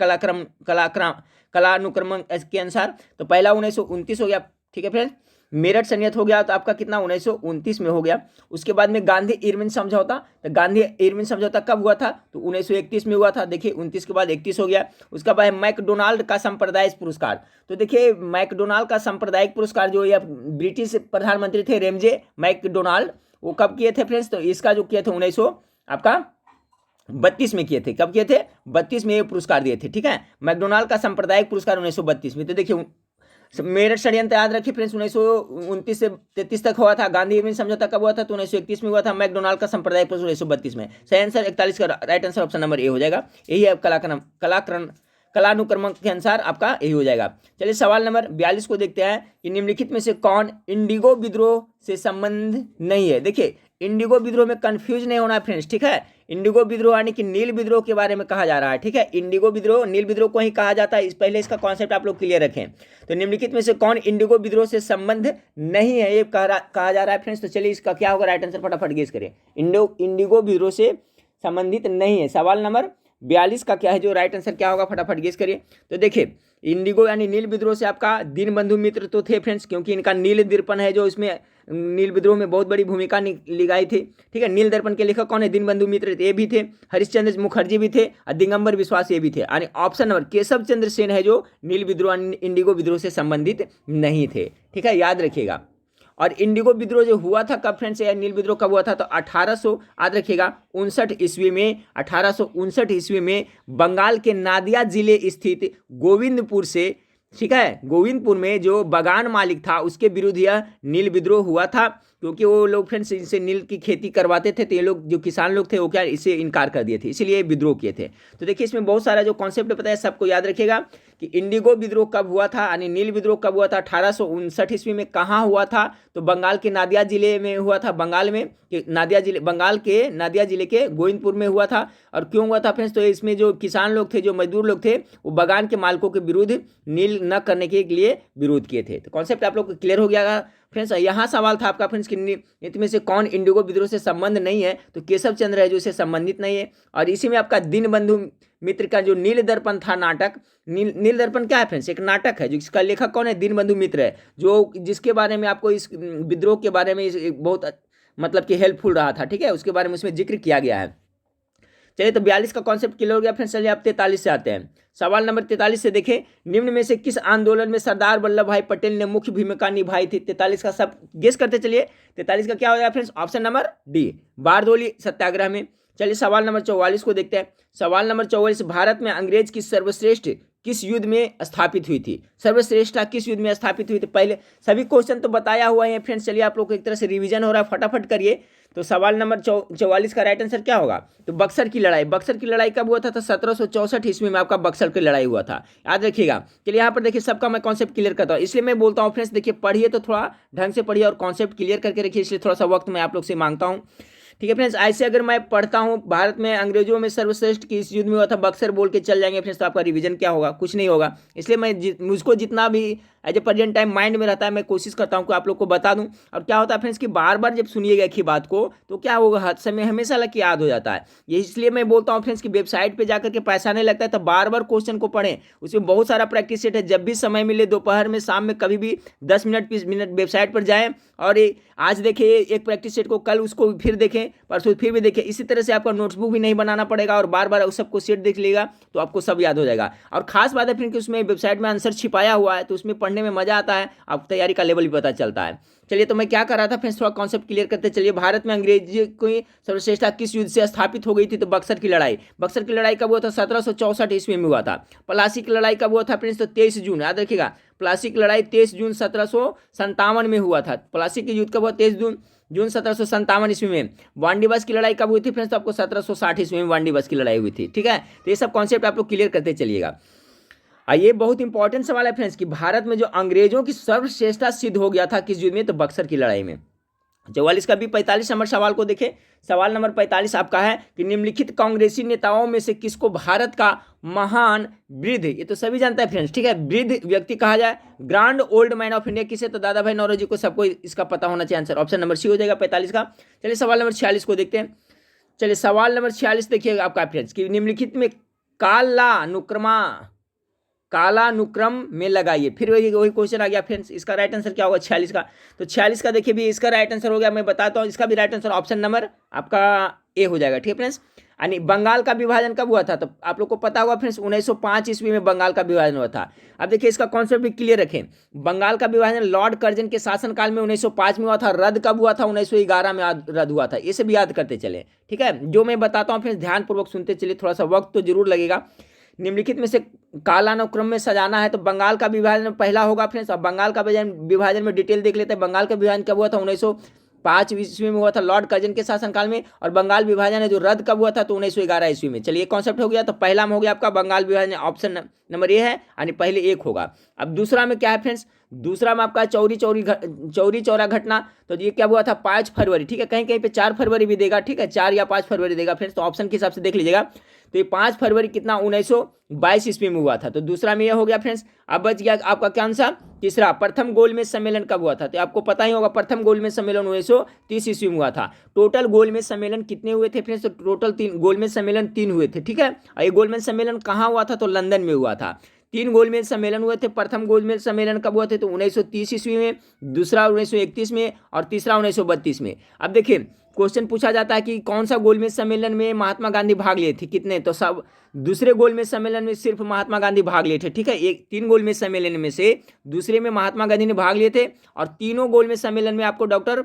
कलानुक्रम के अनुसार। तो पहला 1929 हो गया, ठीक है फ्रेंड्स। मेरठ षड्यंत्र हो गया तो आपका कितना 1929 में हो गया। उसके बाद में गांधी इरविन समझौता, तो गांधी इरविन समझौता कब हुआ था, तो 1931 में हुआ था। देखिए 29 के बाद 31 हो गया। उसके बाद मैकडोनाल्ड का सांप्रदायिक पुरस्कार। तो देखिए मैकडोनाल्ड का सांप्रदायिक पुरस्कार जो ये ब्रिटिश प्रधानमंत्री थे रेमजे मैकडोनाल्ड, वो कब किए थे फ्रेंड्स, तो इसका जो किए थे 1932 में किए थे। कब किए थे, 32 में ये पुरस्कार दिए थे, ठीक है। मैकडोनाल्ड का सांप्रदायिक पुरस्कार 1932 में। तो देखिए मेरठ षड्यंत्र याद रखिए फ्रेंड्स, 1929 से 33 तक हुआ था। गांधी इरविन समझौता कब हुआ था? तो 1931 में हुआ था। मैकडोनाल्ड का सांप्रदायिक प्रश्न 1932 में। सही आंसर 41 का right answer option number A हो जाएगा। यही है कलानुक्रम के अनुसार आपका यही हो जाएगा। चलिए सवाल नंबर 42 को देखते हैं कि निम्नलिखित में से कौन इंडिगो विद्रोह से संबंध नहीं है। देखिए इंडिगो विद्रोह में कंफ्यूज नहीं होना फ्रेंड्स, ठीक है। इंडिगो विद्रोह यानी कि नील विद्रोह के बारे में कहा जा रहा है, ठीक है। इंडिगो विद्रोह नील विद्रोह को ही कहा जाता है, पहले इसका कॉन्सेप्ट आप लोग क्लियर रखें। तो निम्नलिखित में से कौन इंडिगो विद्रोह से संबंध नहीं है ये कहा जा रहा है फ्रेंड्स। तो चलिए इसका क्या होगा राइट आंसर, फटाफट गेस करें। इंडिगो विद्रोह से संबंधित नहीं है। सवाल नंबर 42 का क्या है जो राइट आंसर क्या होगा, फटाफट गेस करिए। तो देखिए इंडिगो यानी नील विद्रोह से आपका दीनबंधु मित्र तो थे फ्रेंड्स, क्योंकि इनका नील दर्पण है जो इसमें नील विद्रोह में बहुत बड़ी भूमिका निभाई थी, ठीक है। नील दर्पण के लेखक कौन है? दीनबंधु मित्र ये भी थे। हरिश्चंद्र मुखर्जी भी थे और दिगंबर विश्वास ये भी थे। यानी ऑप्शन नंबर केशव चंद्र सेन है जो नील विद्रोह इंडिगो विद्रोह से संबंधित नहीं थे, ठीक है, याद रखिएगा। और इंडिगो विद्रोह जो हुआ था कब फ्रेंड्स, या नील विद्रोह कब हुआ था? तो 1800 याद रखिएगा 59 ईस्वी में, 1859 ईस्वी में बंगाल के नादिया जिले स्थित गोविंदपुर से, ठीक है, गोविंदपुर में जो बगान मालिक था उसके विरुद्ध यह नील विद्रोह हुआ था, क्योंकि वो लोग फ्रेंड्स इनसे नील की खेती करवाते थे। तो ये लोग जो किसान लोग थे वो क्या इससे इनकार कर दिए थे, इसीलिए विद्रोह किए थे। तो देखिए इसमें बहुत सारा जो कॉन्सेप्ट बताया सबको याद रखिएगा कि इंडिगो विद्रोह कब हुआ था, यानी नील विद्रोह कब हुआ था? 1859 ईस्वी में। कहाँ हुआ था? तो बंगाल के नादिया जिले में हुआ था, बंगाल में नादिया जिले, बंगाल के नादिया जिले के गोविंदपुर में हुआ था। और क्यों हुआ था फ्रेंड्स? तो इसमें जो किसान लोग थे, जो मजदूर लोग थे, वो बगान के मालिकों के विरुद्ध नील न करने के लिए विरोध किए थे। तो कॉन्सेप्ट आप लोग को क्लियर हो गया फ्रेंड्स। यहाँ सवाल था आपका फ्रेंड्स कि इनमें से कौन इंडिगो विद्रोह से संबंध नहीं है? तो केशव चंद्र है जो इससे संबंधित नहीं है। और इसी में आपका दीनबंधु मित्र का जो नील दर्पण था नाटक, नील दर्पण क्या है फ्रेंड्स? एक नाटक है जिसका लेखक कौन है? दीनबंधु मित्र है, जो जिसके बारे में आपको इस विद्रोह के बारे में बहुत मतलब कि हेल्पफुल रहा था, ठीक है, उसके बारे में उसमें जिक्र किया गया है। चलिए तो 42 का कॉन्सेप्ट क्लियर हो गया फ्रेंड्स। चलिए आप 43 से आते हैं। सवाल नंबर 43 से देखें, निम्न में से किस आंदोलन में सरदार वल्लभ भाई पटेल ने मुख्य भूमिका निभाई थी? 43 का सब गेस करते चलिए। 43 का क्या हो जाएगा friends? Option number D, Bardoli Satyagraha में। चलिए सवाल नंबर 44 को देखते हैं। सवाल नंबर 44, भारत में अंग्रेज की सर्वश्रेष्ठ किस युद्ध में स्थापित हुई थी? सर्वश्रेष्ठता किस युद्ध में स्थापित हुई थी? पहले सभी क्वेश्चन तो बताया हुआ है फ्रेंड्स। चलिए आप लोग को एक तरह से रिवीजन हो रहा है, फटाफट करिए। तो सवाल नंबर 44 का राइट आंसर क्या होगा? तो बक्सर की लड़ाई। बक्सर की लड़ाई कब हुआ था? तो 1764 ईस्वी में आपका बक्सर की लड़ाई हुआ था, याद रखिएगा। चलिए यहाँ पर देखिए सबका मैं कॉन्सेप्ट क्लियर करता हूँ, इसलिए मैं बोलता हूँ फ्रेंड्स देखिए पढ़िए तो थोड़ा ढंग से पढ़िए और कॉन्सेप्ट क्लियर करके रखिए, इसलिए थोड़ा सा वक्त मैं आप लोग से मांगता हूँ, ठीक है फ्रेंड्स। ऐसे अगर मैं पढ़ता हूँ भारत में अंग्रेजों में सर्वश्रेष्ठ किस युद्ध में हुआ था, बक्सर बोल के चल जाएंगे फ्रेंड्स, तो आपका रिवीजन क्या होगा? कुछ नहीं होगा। इसलिए मैं मुझको जितना भी as a present time mind में रहता है मैं कोशिश करता हूँ कि आप लोग को बता दूँ। और क्या होता है फ्रेंड्स कि बार बार जब सुनिएगा एक ही बात को तो क्या होगा, हर समय हमेशा लग याद हो जाता है। ये इसलिए मैं बोलता हूँ फ्रेंड्स कि वेबसाइट पर जाकर के पैसा नहीं लगता है, तो बार बार क्वेश्चन को पढ़ें, उसमें बहुत सारा प्रैक्टिस सेट है। जब भी समय मिले, दोपहर में, शाम में, कभी भी 10 मिनट 20 मिनट वेबसाइट पर जाएँ और आज देखिए एक प्रैक्टिस सेट को, कल उसको फिर देखें, परसों फिर भी देखिए। इसी तरह से आपका नोटबुक भी नहीं बनाना पड़ेगा और बार बार उस सबको सेट देख लेगा तो आपको सब याद हो जाएगा। और खास बात है फिर कि उसमें वेबसाइट में आंसर छिपाया हुआ है, तो उसमें पढ़ने में मजा आता है, आप तैयारी का लेवल भी पता चलता है। चलिए तो मैं क्या कर रहा था फ्रेंड्स, थोड़ा कॉन्सेप्ट क्लियर करते चलिए। भारत में अंग्रेज की सर्वश्रेष्ठता किस युद्ध से स्थापित हो गई थी? तो बक्सर की लड़ाई। बक्सर की लड़ाई कब हुआ था? 1764 ईस्वी में हुआ था। प्लासी की लड़ाई कब हुआ था फ्रेंड्स? तो 23 जून, याद रखिएगा। प्लासी की लड़ाई 23 जून 1757 में हुआ था। प्लासी की युद्ध कब हुआ? 23 जून 1757 ईस्वी में। वांडीबस की लड़ाई कब हुई थी फ्रेंड्स? तो आपको 1760 ईस्वी में वांडीबस की लड़ाई हुई थी, ठीक है। तो ये सब कॉन्सेप्ट आप लोग क्लियर करते चलिएगा। ये बहुत इंपॉर्टेंट सवाल है फ्रेंड्स कि भारत में जो अंग्रेजों की सर्वश्रेष्ठता सिद्ध हो गया था किस युद्ध में? तो बक्सर की लड़ाई में। 44 का भी 45 नंबर सवाल को देखें। सवाल नंबर 45 आपका है कि निम्नलिखित कांग्रेसी नेताओं में से किसको भारत का महान वृद्ध, ये तो सभी जानता है फ्रेंड्स, ठीक है, वृद्ध व्यक्ति कहा जाए? Grand old man of India किसे? तो दादा भाई नौरोजी को, सबको इसका पता होना चाहिए आंसर। ऑप्शन नंबर सी हो जाएगा 45 का। चलिए सवाल नंबर 46 को देखते हैं। चलिए सवाल नंबर 46 देखिए आपका फ्रेंड्स कि निम्नलिखित में कालानुक्रम में लगाइए। फिर वही क्वेश्चन आ गया फ्रेंड्स, इसका राइट आंसर क्या होगा 46 का? तो 46 का देखिए भी इसका राइट आंसर हो गया, मैं बताता हूँ इसका भी राइट आंसर ऑप्शन नंबर आपका ए हो जाएगा, ठीक है फ्रेंड्स। यानी बंगाल का विभाजन कब हुआ था? तो आप लोग को पता होगा फ्रेंड्स 1905 ईस्वी में बंगाल का विभाजन हुआ था। अब देखिए इसका कॉन्सेप्ट भी क्लियर रखें। बंगाल का विभाजन लॉर्ड कर्जन के शासनकाल में 1905 में हुआ था। रद्द कब हुआ था? 1911 में रद्द हुआ था। इसे भी याद करते चले, ठीक है। जो मैं बताता हूँ फ्रेंड्स ध्यानपूर्वक सुनते चलिए, थोड़ा सा वक्त तो जरूर लगेगा। निम्नलिखित में से कालानुक्रम में सजाना है तो बंगाल का विभाजन पहला होगा फ्रेंड्स। अब बंगाल का विभाजन में डिटेल देख लेते हैं। बंगाल का विभाजन कब हुआ था? 1905 ईस्वी में हुआ था लॉर्ड कर्जन के शासनकाल में। और बंगाल विभाजन है जो रद्द कब हुआ था? तो 1911 ईस्वी में। चलिए कॉन्सेप्ट हो गया। तो पहला में हो गया आपका बंगाल विभाजन, ऑप्शन नंबर ए है, यानी पहले एक होगा। अब दूसरा में क्या है फ्रेंड्स? दूसरा में आपका चौरी चौरा घटना, तो ये क्या हुआ था? 5 फरवरी, ठीक है, कहीं कहीं पे 4 फरवरी भी देगा, ठीक है, 4 या 5 फरवरी देगा फ्रेंड्स, तो ऑप्शन के हिसाब से देख लीजिएगा। तो ये 5 फरवरी कितना? 1922 ईस्वी में हुआ था। तो दूसरा में ये हो गया फ्रेंड्स। अब बच गया आपका कौन सा? तीसरा, प्रथम गोलमेज सम्मेलन कब हुआ था? तो आपको पता ही होगा, प्रथम गोलमेज सम्मेलन 1930 ईस्वी में हुआ था। टोटल गोलमेज सम्मेलन कितने हुए थे फ्रेंड्स? तो टोटल 3 गोलमेज सम्मेलन 3 हुए थे, ठीक है। और ये गोलमेज सम्मेलन कहाँ हुआ था? तो लंदन में हुआ था। 3 गोलमेज सम्मेलन हुए थे। प्रथम गोलमेज सम्मेलन कब हुआ थे? तो 1930 ईस्वी में, दूसरा 1931 में, और तीसरा 1932 में। अब देखिए क्वेश्चन पूछा जाता है कि कौन सा गोलमेज सम्मेलन में महात्मा गांधी भाग लिए थे, कितने? तो सब दूसरे गोलमेज सम्मेलन में सिर्फ महात्मा गांधी भाग लिए थे, ठीक है। एक 3 गोलमेज सम्मेलन में से दूसरे में महात्मा गांधी ने भाग लिए थे, और तीनों गोलमेज सम्मेलन में आपको डॉक्टर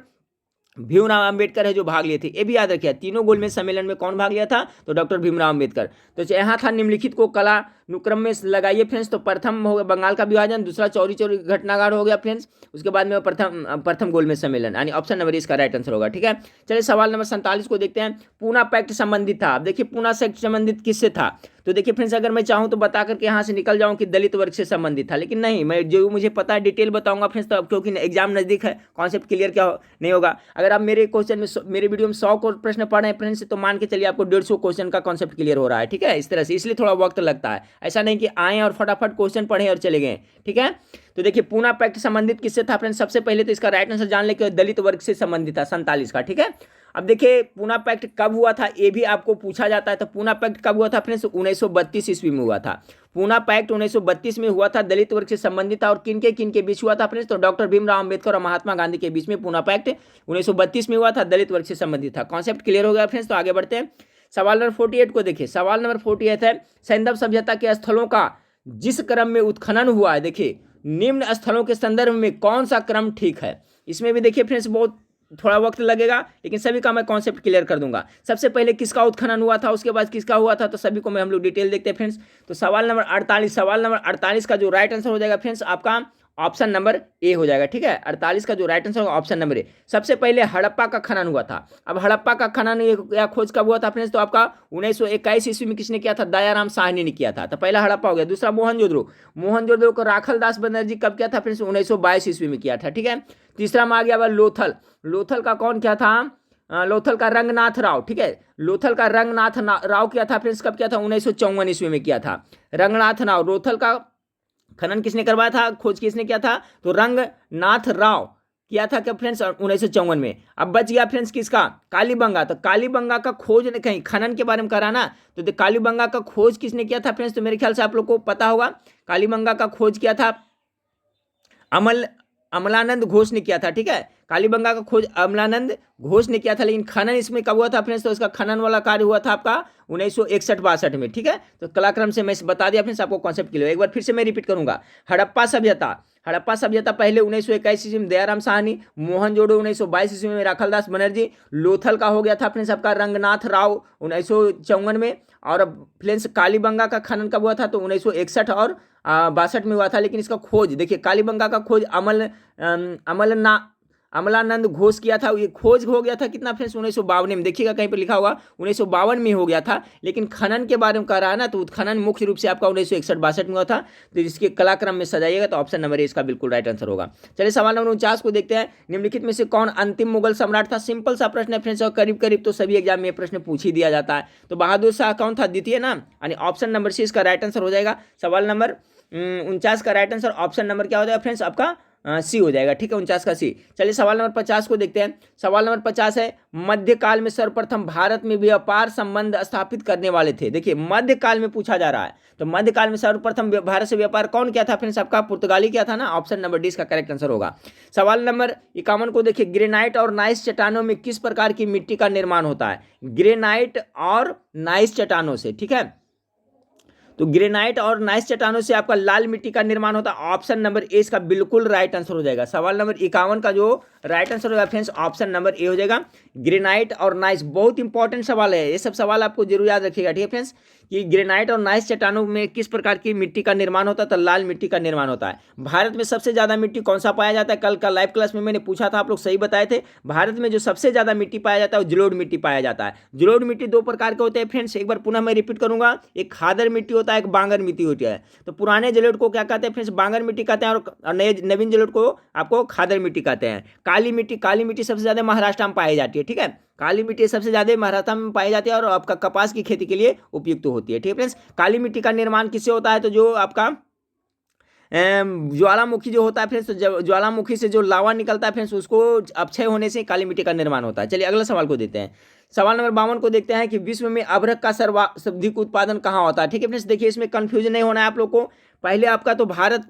भीमराव अंबेडकर है जो भाग लिए थे। ये भी याद रखिए, तीनों गोलमेज सम्मेलन में कौन भाग लिया था? तो डॉक्टर भीमराव अंबेडकर। तो यहाँ था निम्नलिखित को कलानुक्रम में लगाइए फ्रेंड्स। तो प्रथम हो गया बंगाल का विभाजन, दूसरा चौरी घटनागार हो गया फ्रेंड्स, उसके बाद में प्रथम गोलमेज सम्मेलन, यानी ऑप्शन नंबर इसका राइट आंसर होगा, ठीक है। चलिए सवाल नंबर 47 को देखते हैं। पूना पैक्ट संबंधित था। अब देखिए पूना पैक्ट संबंधित किससे था? तो देखिए फ्रेंड्स, अगर मैं चाहूँ तो बता करके यहाँ से निकल जाऊँ कि दलित वर्ग से संबंधित था, लेकिन नहीं, मैं जो मुझे पता है डिटेल बताऊंगा फ्रेंड्स, तो क्योंकि एग्जाम नजदीक है, कॉन्सेप्ट क्लियर क्या नहीं होगा। अगर आप मेरे क्वेश्चन में मेरे वीडियो में 100 प्रश्न पढ़ रहे हैं फ्रेंड्स, तो मान के चलिए आपको 150 क्वेश्चन का कॉन्सेप्ट क्लियर हो रहा है, ठीक है, इस तरह से। इसलिए थोड़ा वक्त लगता है, ऐसा नहीं कि आए और फटाफट क्वेश्चन पढ़े और चले गए, ठीक है। तो देखिए पूना पैक्ट संबंधित किससे था फ्रेंड्स? सबसे पहले तो इसका राइट आंसर जान ले कि दलित वर्ग से संबंधित था, 47 का, ठीक है। अब देखिए पूना पैक्ट कब हुआ था, ये भी आपको पूछा जाता है। तो पूना पैक्ट कब हुआ था फ्रेंड्स? 1932 ईस्वी में हुआ था। पूना पैक्ट 1932 में हुआ था, दलित वर्ग से संबंधित था। और किनके बीच हुआ था फ्रेंड्स? तो डॉक्टर भीमराव अंबेडकर और महात्मा गांधी के बीच में पूना पैक्ट 1932 में हुआ था, दलित वर्ग से संबंधित था। कॉन्सेप्ट क्लियर हो गया फ्रेंड्स, तो आगे बढ़ते हैं। सवाल नंबर 48 को देखिए। सवाल नंबर 48 है, सैंधव सभ्यता के स्थलों का जिस क्रम में उत्खनन हुआ है, देखिए निम्न स्थलों के संदर्भ में कौन सा क्रम ठीक है? इसमें भी देखिए फ्रेंड्स बहुत थोड़ा वक्त लगेगा, लेकिन सभी का मैं कॉन्सेप्ट क्लियर कर दूंगा। सबसे पहले किसका उत्खनन हुआ था, उसके बाद किसका हुआ था, तो सभी को मैं हम लोग डिटेल देखते हैं फ्रेंड्स। तो सवाल नंबर 48 का जो राइट आंसर हो जाएगा फ्रेंड्स आपका ऑप्शन नंबर ए हो जाएगा, ठीक है। 48 का जो राइट आंसर होगा ऑप्शन नंबर ए। सबसे पहले हड़प्पा का खनन हुआ था। अब हड़प्पा का खनन या खोज कब हुआ था फ्रेंड्स? तो आपका 1921 ईस्वी में किसने किया था? दयाराम साहनी ने किया था। तो पहला हड़प्पा हो गया। दूसरा मोहनजोदड़ो को राखलदास बनर्जी कब किया था फ्रेंड्स? 1922 ईस्वी में किया था, ठीक है। तीसरा में आ गया लोथल का कौन किया था? लोथल का रंगनाथ राव, ठीक है। लोथल का रंगनाथ राव किया था फ्रेंड्स, कब किया था? 1954 ईस्वी में किया था। रंगनाथ राव, लोथल का खनन किसने करवाया था, खोज किसने किया था? तो रंगनाथ राव किया था क्या फ्रेंड्स? 1954 में। अब बच गया फ्रेंड्स किसका? कालीबंगा। तो कालीबंगा का खोज कहीं खनन के बारे में करा ना, तो कालीबंगा का खोज किसने किया था फ्रेंड्स? तो मेरे ख्याल से आप लोग को पता होगा, कालीबंगा का खोज किया था अमलानंद घोष ने किया था, ठीक है। कालीबंगा का खोज अमलानंद घोष ने किया था, लेकिन खनन इसमें कब हुआ था फ्रेंड्स? तो इसका खनन वाला कार्य हुआ था आपका 1961-62 में, ठीक है। तो कलाक्रम से मैं बता दिया फ्रेंड्स, आपको कॉन्सेप्ट क्लियर। एक बार फिर से मैं रिपीट करूंगा। हड़प्पा सभ्यता पहले 1921 ईस्वी में दयाराम साहनी, मोहनजोदड़ो 1922 ईस्वी में राखलदास बनर्जी, लोथल का हो गया था फ्रेंड्स आपका रंगनाथ राव 1954 में। और फ्रेंड्स कालीबंगा का खनन कब हुआ था? तो 1961 और 62 में हुआ था। लेकिन इसका खोज देखिए, कालीबंगा का खोज अमलानंद घोष किया था। ये खोज हो गया था कितना फ्रेंड्स? 1952 में। देखिएगा कहीं पर लिखा होगा 1952 में हो गया था, लेकिन खनन के बारे में कह रहा है ना, तो उत्खनन मुख्य रूप से आपका 1961-62 में हुआ था। तो इसके कलाक्रम में सजाइएगा तो ऑप्शन नंबर ए इसका बिल्कुल राइट आंसर होगा। चलिए सवाल नंबर 49 को देखते हैं। निम्नलिखित में से कौन अंतिम मुगल सम्राट था? सिंपल सा प्रश्न है फ्रेंड्स, और करीब करीब तो सभी एग्जाम में प्रश्न पूछ ही दिया जाता है। तो बहादुर शाह कौन था? द्वितीय ना, यानी ऑप्शन नंबर सी इसका राइट आंसर हो जाएगा। सवाल नंबर 49 का राइट आंसर ऑप्शन नंबर क्या हो जाएगा फ्रेंड्स? आपका सी हो जाएगा, ठीक है, 49 का सी। चलिए सवाल नंबर 50 को देखते हैं। सवाल नंबर 50 है, मध्यकाल में सर्वप्रथम भारत में व्यापार संबंध स्थापित करने वाले थे। देखिए मध्यकाल में पूछा जा रहा है, तो मध्यकाल में सर्वप्रथम भारत से व्यापार कौन किया था फ्रेंड्स? आपका पुर्तगाली किया था ना, ऑप्शन नंबर डी इसका करेक्ट आंसर होगा। सवाल नंबर 51 को देखिए। ग्रेनाइट और नाइस चट्टानों में किस प्रकार की मिट्टी का निर्माण होता है? ग्रेनाइट और नाइस चट्टानों से, ठीक है। तो ग्रेनाइट और नाइस चट्टानों से आपका लाल मिट्टी का निर्माण होता है। ऑप्शन नंबर ए इसका बिल्कुल राइट आंसर हो जाएगा। सवाल नंबर 51 का जो राइट आंसर होगा फ्रेंड्स ऑप्शन नंबर ए हो जाएगा। ग्रेनाइट और नाइस बहुत इंपॉर्टेंट सवाल है, ये सब सवाल आपको जरूर याद रखिएगा, ठीक है फ्रेंड्स, कि ग्रेनाइट और नाइस चट्टानों में किस प्रकार की मिट्टी का निर्माण होता है, तो लाल मिट्टी का निर्माण होता है। भारत में सबसे ज्यादा मिट्टी कौन सा पाया जाता है, कल का लाइव क्लास में मैंने पूछा था, आप लोग सही बताए थे। भारत में जो सबसे ज्यादा मिट्टी पाया जाता है वो जलोढ़ मिट्टी पाया जाता है। जलोढ़ मिट्टी दो प्रकार के होते हैं फ्रेंड्स, एक बार पुनः मैं रिपीट करूंगा, एक खादर मिट्टी होता है, एक बांगर मिट्टी होती है। तो पुराने जलोढ़ को क्या कहते हैं फ्रेंड्स, बांगर मिट्टी कहते हैं, और नए नवीन जलोढ़ को आपको खादर मिट्टी कहते हैं। काली मिट्टी सबसे ज्यादा महाराष्ट्र में पाई जाती है, ठीक है, काली मिट्टी सबसे ज्यादा महाराष्ट्र में पाई जाती है और आपका कपास की खेती के लिए उपयुक्त होती है, ठीक है फ्रेंड्स। काली मिट्टी का निर्माण किससे होता है, तो जो आपका ज्वालामुखी जो होता है फ्रेंड्स, तो ज्वालामुखी से जो लावा निकलता है फ्रेंड्स, उसको अपक्षय होने से काली मिट्टी का निर्माण होता है। चलिए अगला सवाल को देते हैं। सवाल नंबर 52 को देखते हैं कि विश्व में अभ्रक का सर्वाधिक उत्पादन कहाँ होता है, ठीक है फ्रेंड्स। देखिए इसमें कंफ्यूजन नहीं होना है आप लोग को, पहले आपका तो भारत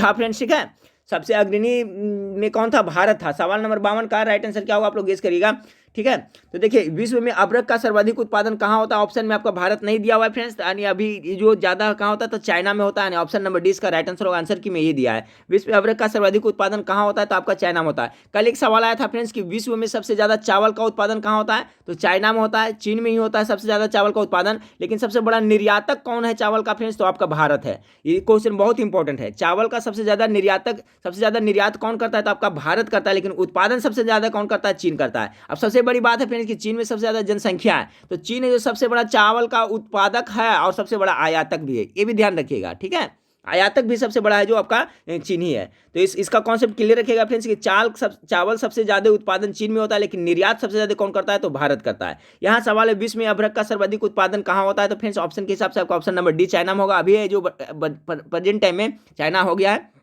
था फ्रेंड्स, ठीक है, सबसे अग्रणी में कौन था, भारत था। सवाल नंबर 52 का राइट आंसर क्या होगा, आप लोग गेस करिएगा, ठीक है। तो देखिए विश्व में अभ्रक का सर्वाधिक उत्पादन कहाँ होता है, ऑप्शन में आपका भारत नहीं दिया हुआ है फ्रेंड्स, यानी अभी जो ज्यादा कहाँ होता है तो चाइना में होता है, ऑप्शन नंबर डी इसका राइट आंसर होगा। आंसर की में ये दिया है, विश्व में अभ्रक का सर्वाधिक उत्पादन कहाँ होता है, तो आपका चाइना में होता है। कल एक सवाल आया था फ्रेंड्स कि विश्व में सबसे ज्यादा चावल का उत्पादन कहाँ होता है, तो चाइना में होता है, चीन में ही होता है सबसे ज्यादा चावल का उत्पादन। लेकिन सबसे बड़ा निर्यातक कौन है चावल का फ्रेंड्स, तो आपका भारत है। ये क्वेश्चन बहुत इंपॉर्टेंट है, चावल का सबसे ज्यादा निर्यात कौन करता है, तो आपका भारत करता है, लेकिन उत्पादन सबसे ज्यादा कौन करता है, चीन करता है। अब सबसे बड़ी बात है फ्रेंड्स कि चीन में सबसे ज्यादा जनसंख्या है, तो चीन है जो सबसे बड़ा चावल का उत्पादक है और सबसे बड़ा आयातक भी है, ये भी ध्यान रखिएगा, ठीक है। आयातक भी सबसे बड़ा है जो आपका चीन ही है। तो इसका कॉन्सेप्ट क्लियर रखिएगा फ्रेंड्स कि चावल सबसे ज्यादा उत्पादन चीन में होता है, लेकिन निर्यात सबसे ज्यादा कौन करता है, तो भारत करता है। यहाँ सवाल है विश्व में अभ्रक का सर्वाधिक उत्पादन कहाँ होता है, तो फ्रेंड्स ऑप्शन के हिसाब से आपका ऑप्शन नंबर डी चाइना में होगा। अभी है जो प्रेजेंट टाइम में चाइना हो गया है,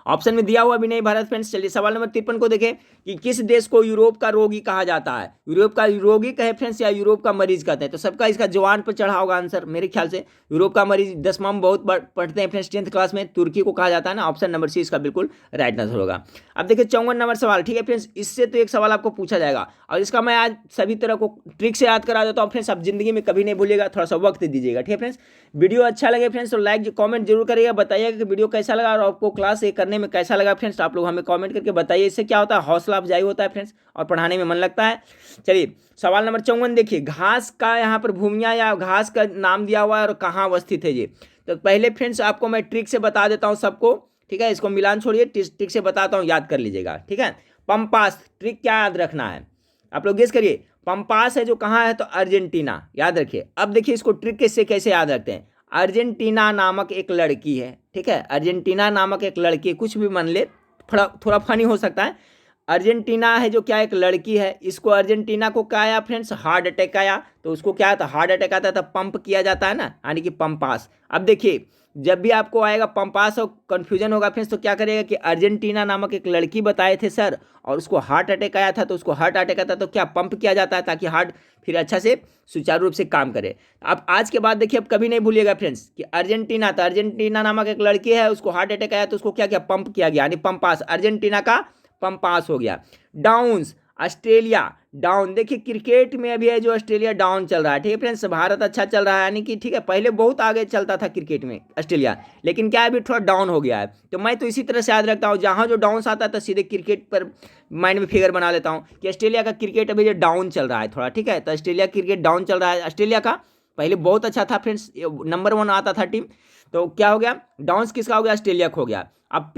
ऑप्शन में दिया हुआ भी नहीं भारत फ्रेंड्स। चलिए सवाल नंबर 53 को देखें कि किस देश को यूरोप का रोगी कहा जाता है, यूरोप का रोगी कहे फ्रेंड्स या यूरोप का मरीज कहते हैं, तो सबका इसका जवान पर चढ़ा होगा आंसर मेरे ख्याल से। यूरोप का मरीज 10वां में बहुत पढ़ते हैं फ्रेंड्स 10th क्लास में, तुर्की को कहा जाता है ना, ऑप्शन नंबर सी इसका बिल्कुल राइट आंसर होगा। अब देखिए 54 नंबर सवाल, ठीक है फ्रेंड्स, इससे तो एक सवाल आपको पूछा जाएगा और इसका मैं आज सभी तरह को ट्रिक से याद करा देता हूँ फ्रेंड्स, आप जिंदगी में कभी नहीं भूलिएगा, थोड़ा सा वक्त दीजिएगा, ठीक है फ्रेंड्स। वीडियो अच्छा लगे फ्रेंड्स तो लाइक कॉमेंट जरूर करिएगा, बताइएगा कि वीडियो कैसा लगा और आपको क्लास ये करने में कैसा लगा फ्रेंड्स, आप लोग हमें कमेंट करके बताइए। इससे क्या होता है, हौसला अफजाई होता है फ्रेंड्स और पढ़ाने में मन लगता है। चलिए सवाल नंबर 54 देखिए, घास का यहाँ पर भूमिया या घास का नाम दिया हुआ है और कहाँ अवस्थित है ये, तो पहले फ्रेंड्स आपको मैं ट्रिक से बता देता हूँ सबको, ठीक है, इसको मिलान छोड़िए, ट्रिक से बताता हूँ, याद कर लीजिएगा, ठीक है। पंपास, ट्रिक क्या याद रखना है आप लोग गेस करिए, पंपास है जो कहाँ है, तो अर्जेंटीना, याद रखिए। अब देखिए इसको ट्रिक से कैसे याद रखते हैं, अर्जेंटीना नामक एक लड़की है, ठीक है, अर्जेंटीना नामक एक लड़की, कुछ भी मान ले, थोड़ा फनी हो सकता है। अर्जेंटीना है जो क्या एक लड़की है, इसको अर्जेंटीना को क्या आया फ्रेंड्स, हार्ट अटैक आया, तो उसको क्या था, हार्ट अटैक आता है तो पंप किया जाता है ना, यानी कि पंपास। अब देखिए जब भी आपको आएगा पंपास और कंफ्यूजन होगा फ्रेंड्स, तो क्या करेगा कि अर्जेंटीना नामक एक लड़की बताए थे सर और उसको हार्ट अटैक आया था, तो उसको हार्ट अटैक आता है तो क्या पंप किया जाता है ताकि हार्ट फिर अच्छा से सुचारू रूप से काम करे। अब आज के बाद देखिए अब कभी नहीं भूलिएगा फ्रेंड्स कि अर्जेंटीना, तो अर्जेंटीना नामक एक लड़की है, उसको हार्ट अटैक आया तो उसको क्या किया, पंप किया गया, यानी पंपास, अर्जेंटीना का पंपास हो गया। डाउन्स, ऑस्ट्रेलिया डाउन, देखिए क्रिकेट में अभी है जो ऑस्ट्रेलिया डाउन चल रहा है, ठीक है फ्रेंड्स, भारत अच्छा चल रहा है, यानी कि ठीक है, पहले बहुत आगे चलता था क्रिकेट में ऑस्ट्रेलिया, लेकिन क्या अभी थोड़ा डाउन हो गया है। तो मैं तो इसी तरह से याद रखता हूँ, जहाँ जो डाउन आता है तो सीधे क्रिकेट पर माइंड में फिगर बना लेता हूँ कि ऑस्ट्रेलिया का क्रिकेट अभी जो डाउन चल रहा है थोड़ा, ठीक है, तो ऑस्ट्रेलिया क्रिकेट डाउन चल रहा है। ऑस्ट्रेलिया का पहले बहुत अच्छा था फ्रेंड्स, नंबर 1 आता था टीम, तो क्या हो गया, डाउन किसका हो गया, ऑस्ट्रेलिया को हो गया। अब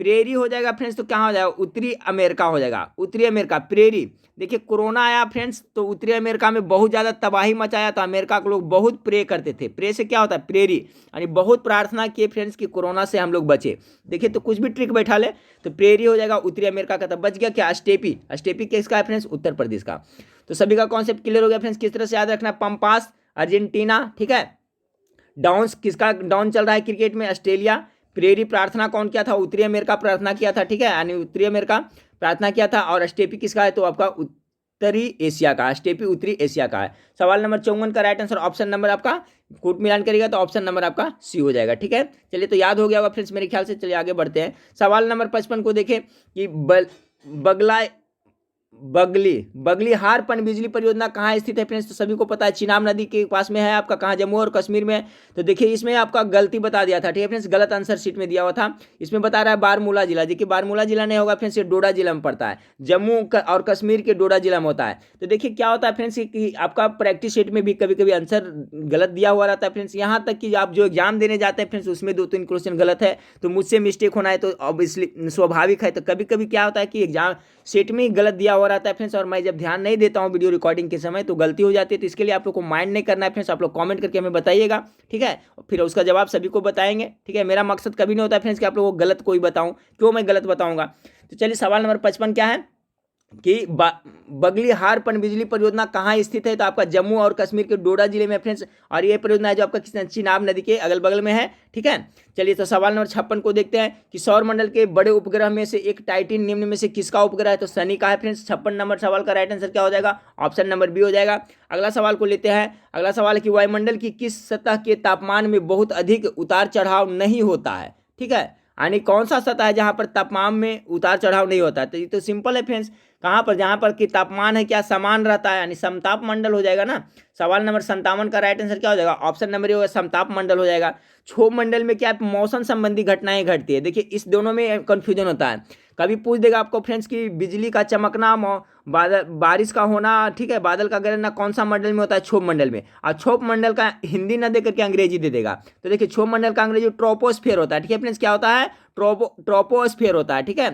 प्रेरी हो जाएगा फ्रेंड्स, तो कहाँ हो जाएगा, उत्तरी अमेरिका हो जाएगा, उत्तरी अमेरिका प्रेरी। देखिए कोरोना आया फ्रेंड्स तो उत्तरी अमेरिका में बहुत ज़्यादा तबाही मचाया, तो अमेरिका के लोग बहुत प्रे करते थे, प्रे से क्या होता है, प्रेरी, यानी बहुत प्रार्थना किए फ्रेंड्स कि कोरोना से हम लोग बचे। देखिए तो कुछ भी ट्रिक बैठा ले तो प्रेरी हो जाएगा उत्तरी अमेरिका का, तब बच गया क्या, स्टेपी किसका है फ्रेंड्स, उत्तर प्रदेश का। तो सभी का कॉन्सेप्ट क्लियर हो गया फ्रेंड्स, किस तरह से याद रखना, पंपास अर्जेंटीना, ठीक है, डाउन किसका डाउन चल रहा है क्रिकेट में, ऑस्ट्रेलिया, प्रेरी प्रार्थना कौन किया था, उत्तरी अमेरिका प्रार्थना किया था, ठीक है, यानी उत्तरी अमेरिका प्रार्थना किया था, और स्टेपी किसका है, तो आपका उत्तरी एशिया का, स्टेपी उत्तरी एशिया का है। सवाल नंबर 54 का राइट आंसर ऑप्शन नंबर आपका कूट मिलान करेगा तो ऑप्शन नंबर आपका सी हो जाएगा, ठीक है। चलिए तो याद हो गया होगा फ्रेंड्स मेरे ख्याल से। चलिए आगे बढ़ते हैं, सवाल नंबर 55 को देखें कि बगली बगलीहार पनबिजली परियोजना कहाँ स्थित है फ्रेंड्स? तो सभी को पता है चिनाब नदी के पास में है आपका, कहाँ, जम्मू और कश्मीर में है। तो देखिए इसमें आपका गलती बता दिया था, ठीक है फ्रेंड्स, गलत आंसर शीट में दिया हुआ था। इसमें बता रहा है बारामूला जिला, देखिए बारामूला जिला नहीं होगा फ्रेंड्स, ये डोडा जिला में पड़ता है, जम्मू और कश्मीर के डोडा जिला में होता है। तो देखिए क्या होता है फ्रेंड्स कि आपका प्रैक्टिस शीट में भी कभी कभी आंसर गलत दिया हुआ रहता है फ्रेंड्स, यहाँ तक कि आप जो एग्जाम देने जाते हैं फ्रेंड्स उसमें 2-3 क्वेश्चन गलत है, तो मुझसे मिस्टेक होना है तो ऑब्वियसली स्वाभाविक है। तो कभी कभी क्या होता है कि एग्जाम सेट में ही गलत दिया हुआ रहता है फ्रेंड्स, और मैं जब ध्यान नहीं देता हूँ वीडियो रिकॉर्डिंग के समय तो गलती हो जाती है। तो इसके लिए आप लोग को माइंड नहीं करना है फ्रेंड्स, आप लोग कमेंट करके हमें बताइएगा, ठीक है, फिर उसका जवाब सभी को बताएंगे, ठीक है। मेरा मकसद कभी नहीं होता फ्रेंड्स कि आप लोगों को गलत कोई बताऊं, क्यों मैं गलत बताऊंगा। तो चलिए सवाल नंबर 55 क्या है कि बगलीहार पनबिजली परियोजना कहाँ स्थित है? तो आपका जम्मू और कश्मीर के डोडा जिले में फ्रेंड्स, और ये परियोजना है जो आपका किस चिनाब नदी के अगल बगल में है, ठीक है। चलिए तो सवाल नंबर 56 को देखते हैं कि सौर मंडल के बड़े उपग्रह में से एक टाइटन निम्न में से किसका उपग्रह है? तो शनि का है फ्रेंड्स। 56 नंबर सवाल का राइट आंसर क्या हो जाएगा? ऑप्शन नंबर बी हो जाएगा। अगला सवाल को लेते हैं। अगला सवाल है कि वायुमंडल की किस सतह के तापमान में बहुत अधिक उतार चढ़ाव नहीं होता है, ठीक है, यानी कौन सा सतह है जहां पर तापमान में उतार चढ़ाव नहीं होता है? तो ये तो सिंपल है फ्रेंड्स, कहाँ पर, जहां पर कि तापमान है क्या समान रहता है, यानी समताप मंडल हो जाएगा ना। सवाल नंबर 57 का राइट आंसर क्या हो जाएगा? ऑप्शन नंबर ए होगा, समताप मंडल हो जाएगा। क्षोभ मंडल में क्या मौसम संबंधी घटनाएं घटती है? देखिए इस दोनों में कंफ्यूजन होता है, कभी पूछ देगा आपको फ्रेंड्स कि बिजली का चमकना, बादल, बारिश का होना, ठीक है, बादल का गिरना कौन सा मंडल में होता है? क्षोभ मंडल में। और क्षोभ मंडल का हिंदी न देकर के अंग्रेजी दे देगा। तो देखिए क्षोभ मंडल का अंग्रेजी ट्रोपोस्फेयर होता है, ठीक है फ्रेंड्स, क्या होता है? ट्रोपोस्फेयर होता है, ठीक है,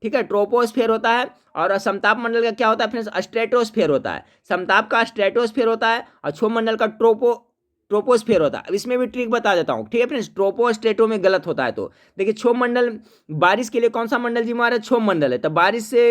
ठीक है, ट्रोपोस्फेयर होता है। और समताप मंडल का क्या होता है फ्रेंड्स? स्ट्रेटोस्फेयर होता है। समताप का स्ट्रेटोस्फेयर होता है और क्षोभ मंडल का ट्रोपोस्फेयर होता है। अब इसमें भी ट्रिक बता देता हूँ, ठीक है फ्रेंड्स, ट्रोपो स्ट्रेटो में गलत होता है। तो देखिए क्षोभ मंडल, बारिश के लिए कौन सा मंडल जिम्मेदार है? क्षोभ मंडल है। तो बारिश से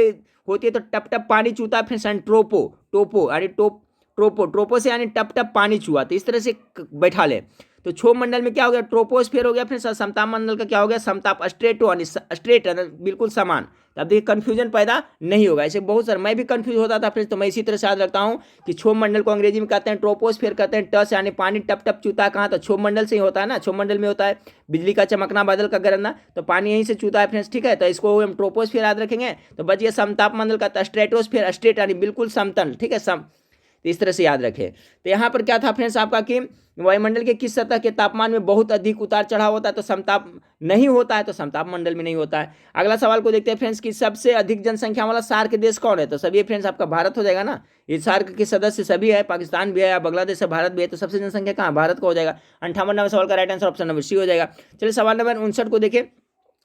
होती है तो टप टप पानी चूता है फ्रेंड्स, टोपो यानी ट्रोपो से यानी टप टप पानी चुआ, तो इस तरह से बैठा ले। तो क्षोभ मंडल में क्या हो गया? ट्रोपोस्फेयर हो गया फ्रेंड्स। समताप मंडल का क्या हो गया? समताप स्ट्रेटो यानी स्ट्रेट बिल्कुल समान। अब देखिए कंफ्यूजन पैदा नहीं होगा, ऐसे बहुत सारे, मैं भी कंफ्यूज होता था फ्रेंड्स, तो मैं इसी तरह से याद रखता हूँ कि क्षोभ मंडल को अंग्रेजी में कहते हैं ट्रोपोस्फेयर, कहते हैं टस यानी पानी टप टप चूता है कहाँ? तो क्षोभ मंडल से ही होता है ना, क्षोभ मंडल में होता है बिजली का चमकना, बादल का गरजना, तो पानी यहीं से चूता है फ्रेंड्स, ठीक है। तो इसको हम ट्रोपोस्फेयर याद रखेंगे। तो बच गया समताप मंडल का स्ट्रेटोस्फेयर, स्ट्रेट यानी बिल्कुल समतल, ठीक है, तो इस तरह से याद रखें। तो यहाँ पर क्या था फ्रेंड्स आपका कि वायुमंडल के किस सतह के तापमान में बहुत अधिक उतार चढ़ाव होता है? तो समताप नहीं होता है, तो समताप मंडल में नहीं होता है। अगला सवाल को देखते हैं फ्रेंड्स कि सबसे अधिक जनसंख्या वाला सार्क देश कौन है? तो सभी फ्रेंड्स आपका भारत हो जाएगा ना, ये सार्क के सदस्य सभी है, पाकिस्तान भी है, बांग्लादेश है, भारत भी है, तो सबसे जनसंख्या कहाँ? भारत का हो जाएगा। 58 नंबर सवाल का right answer option number C हो जाएगा। चलिए सवाल नंबर 59 को देखें।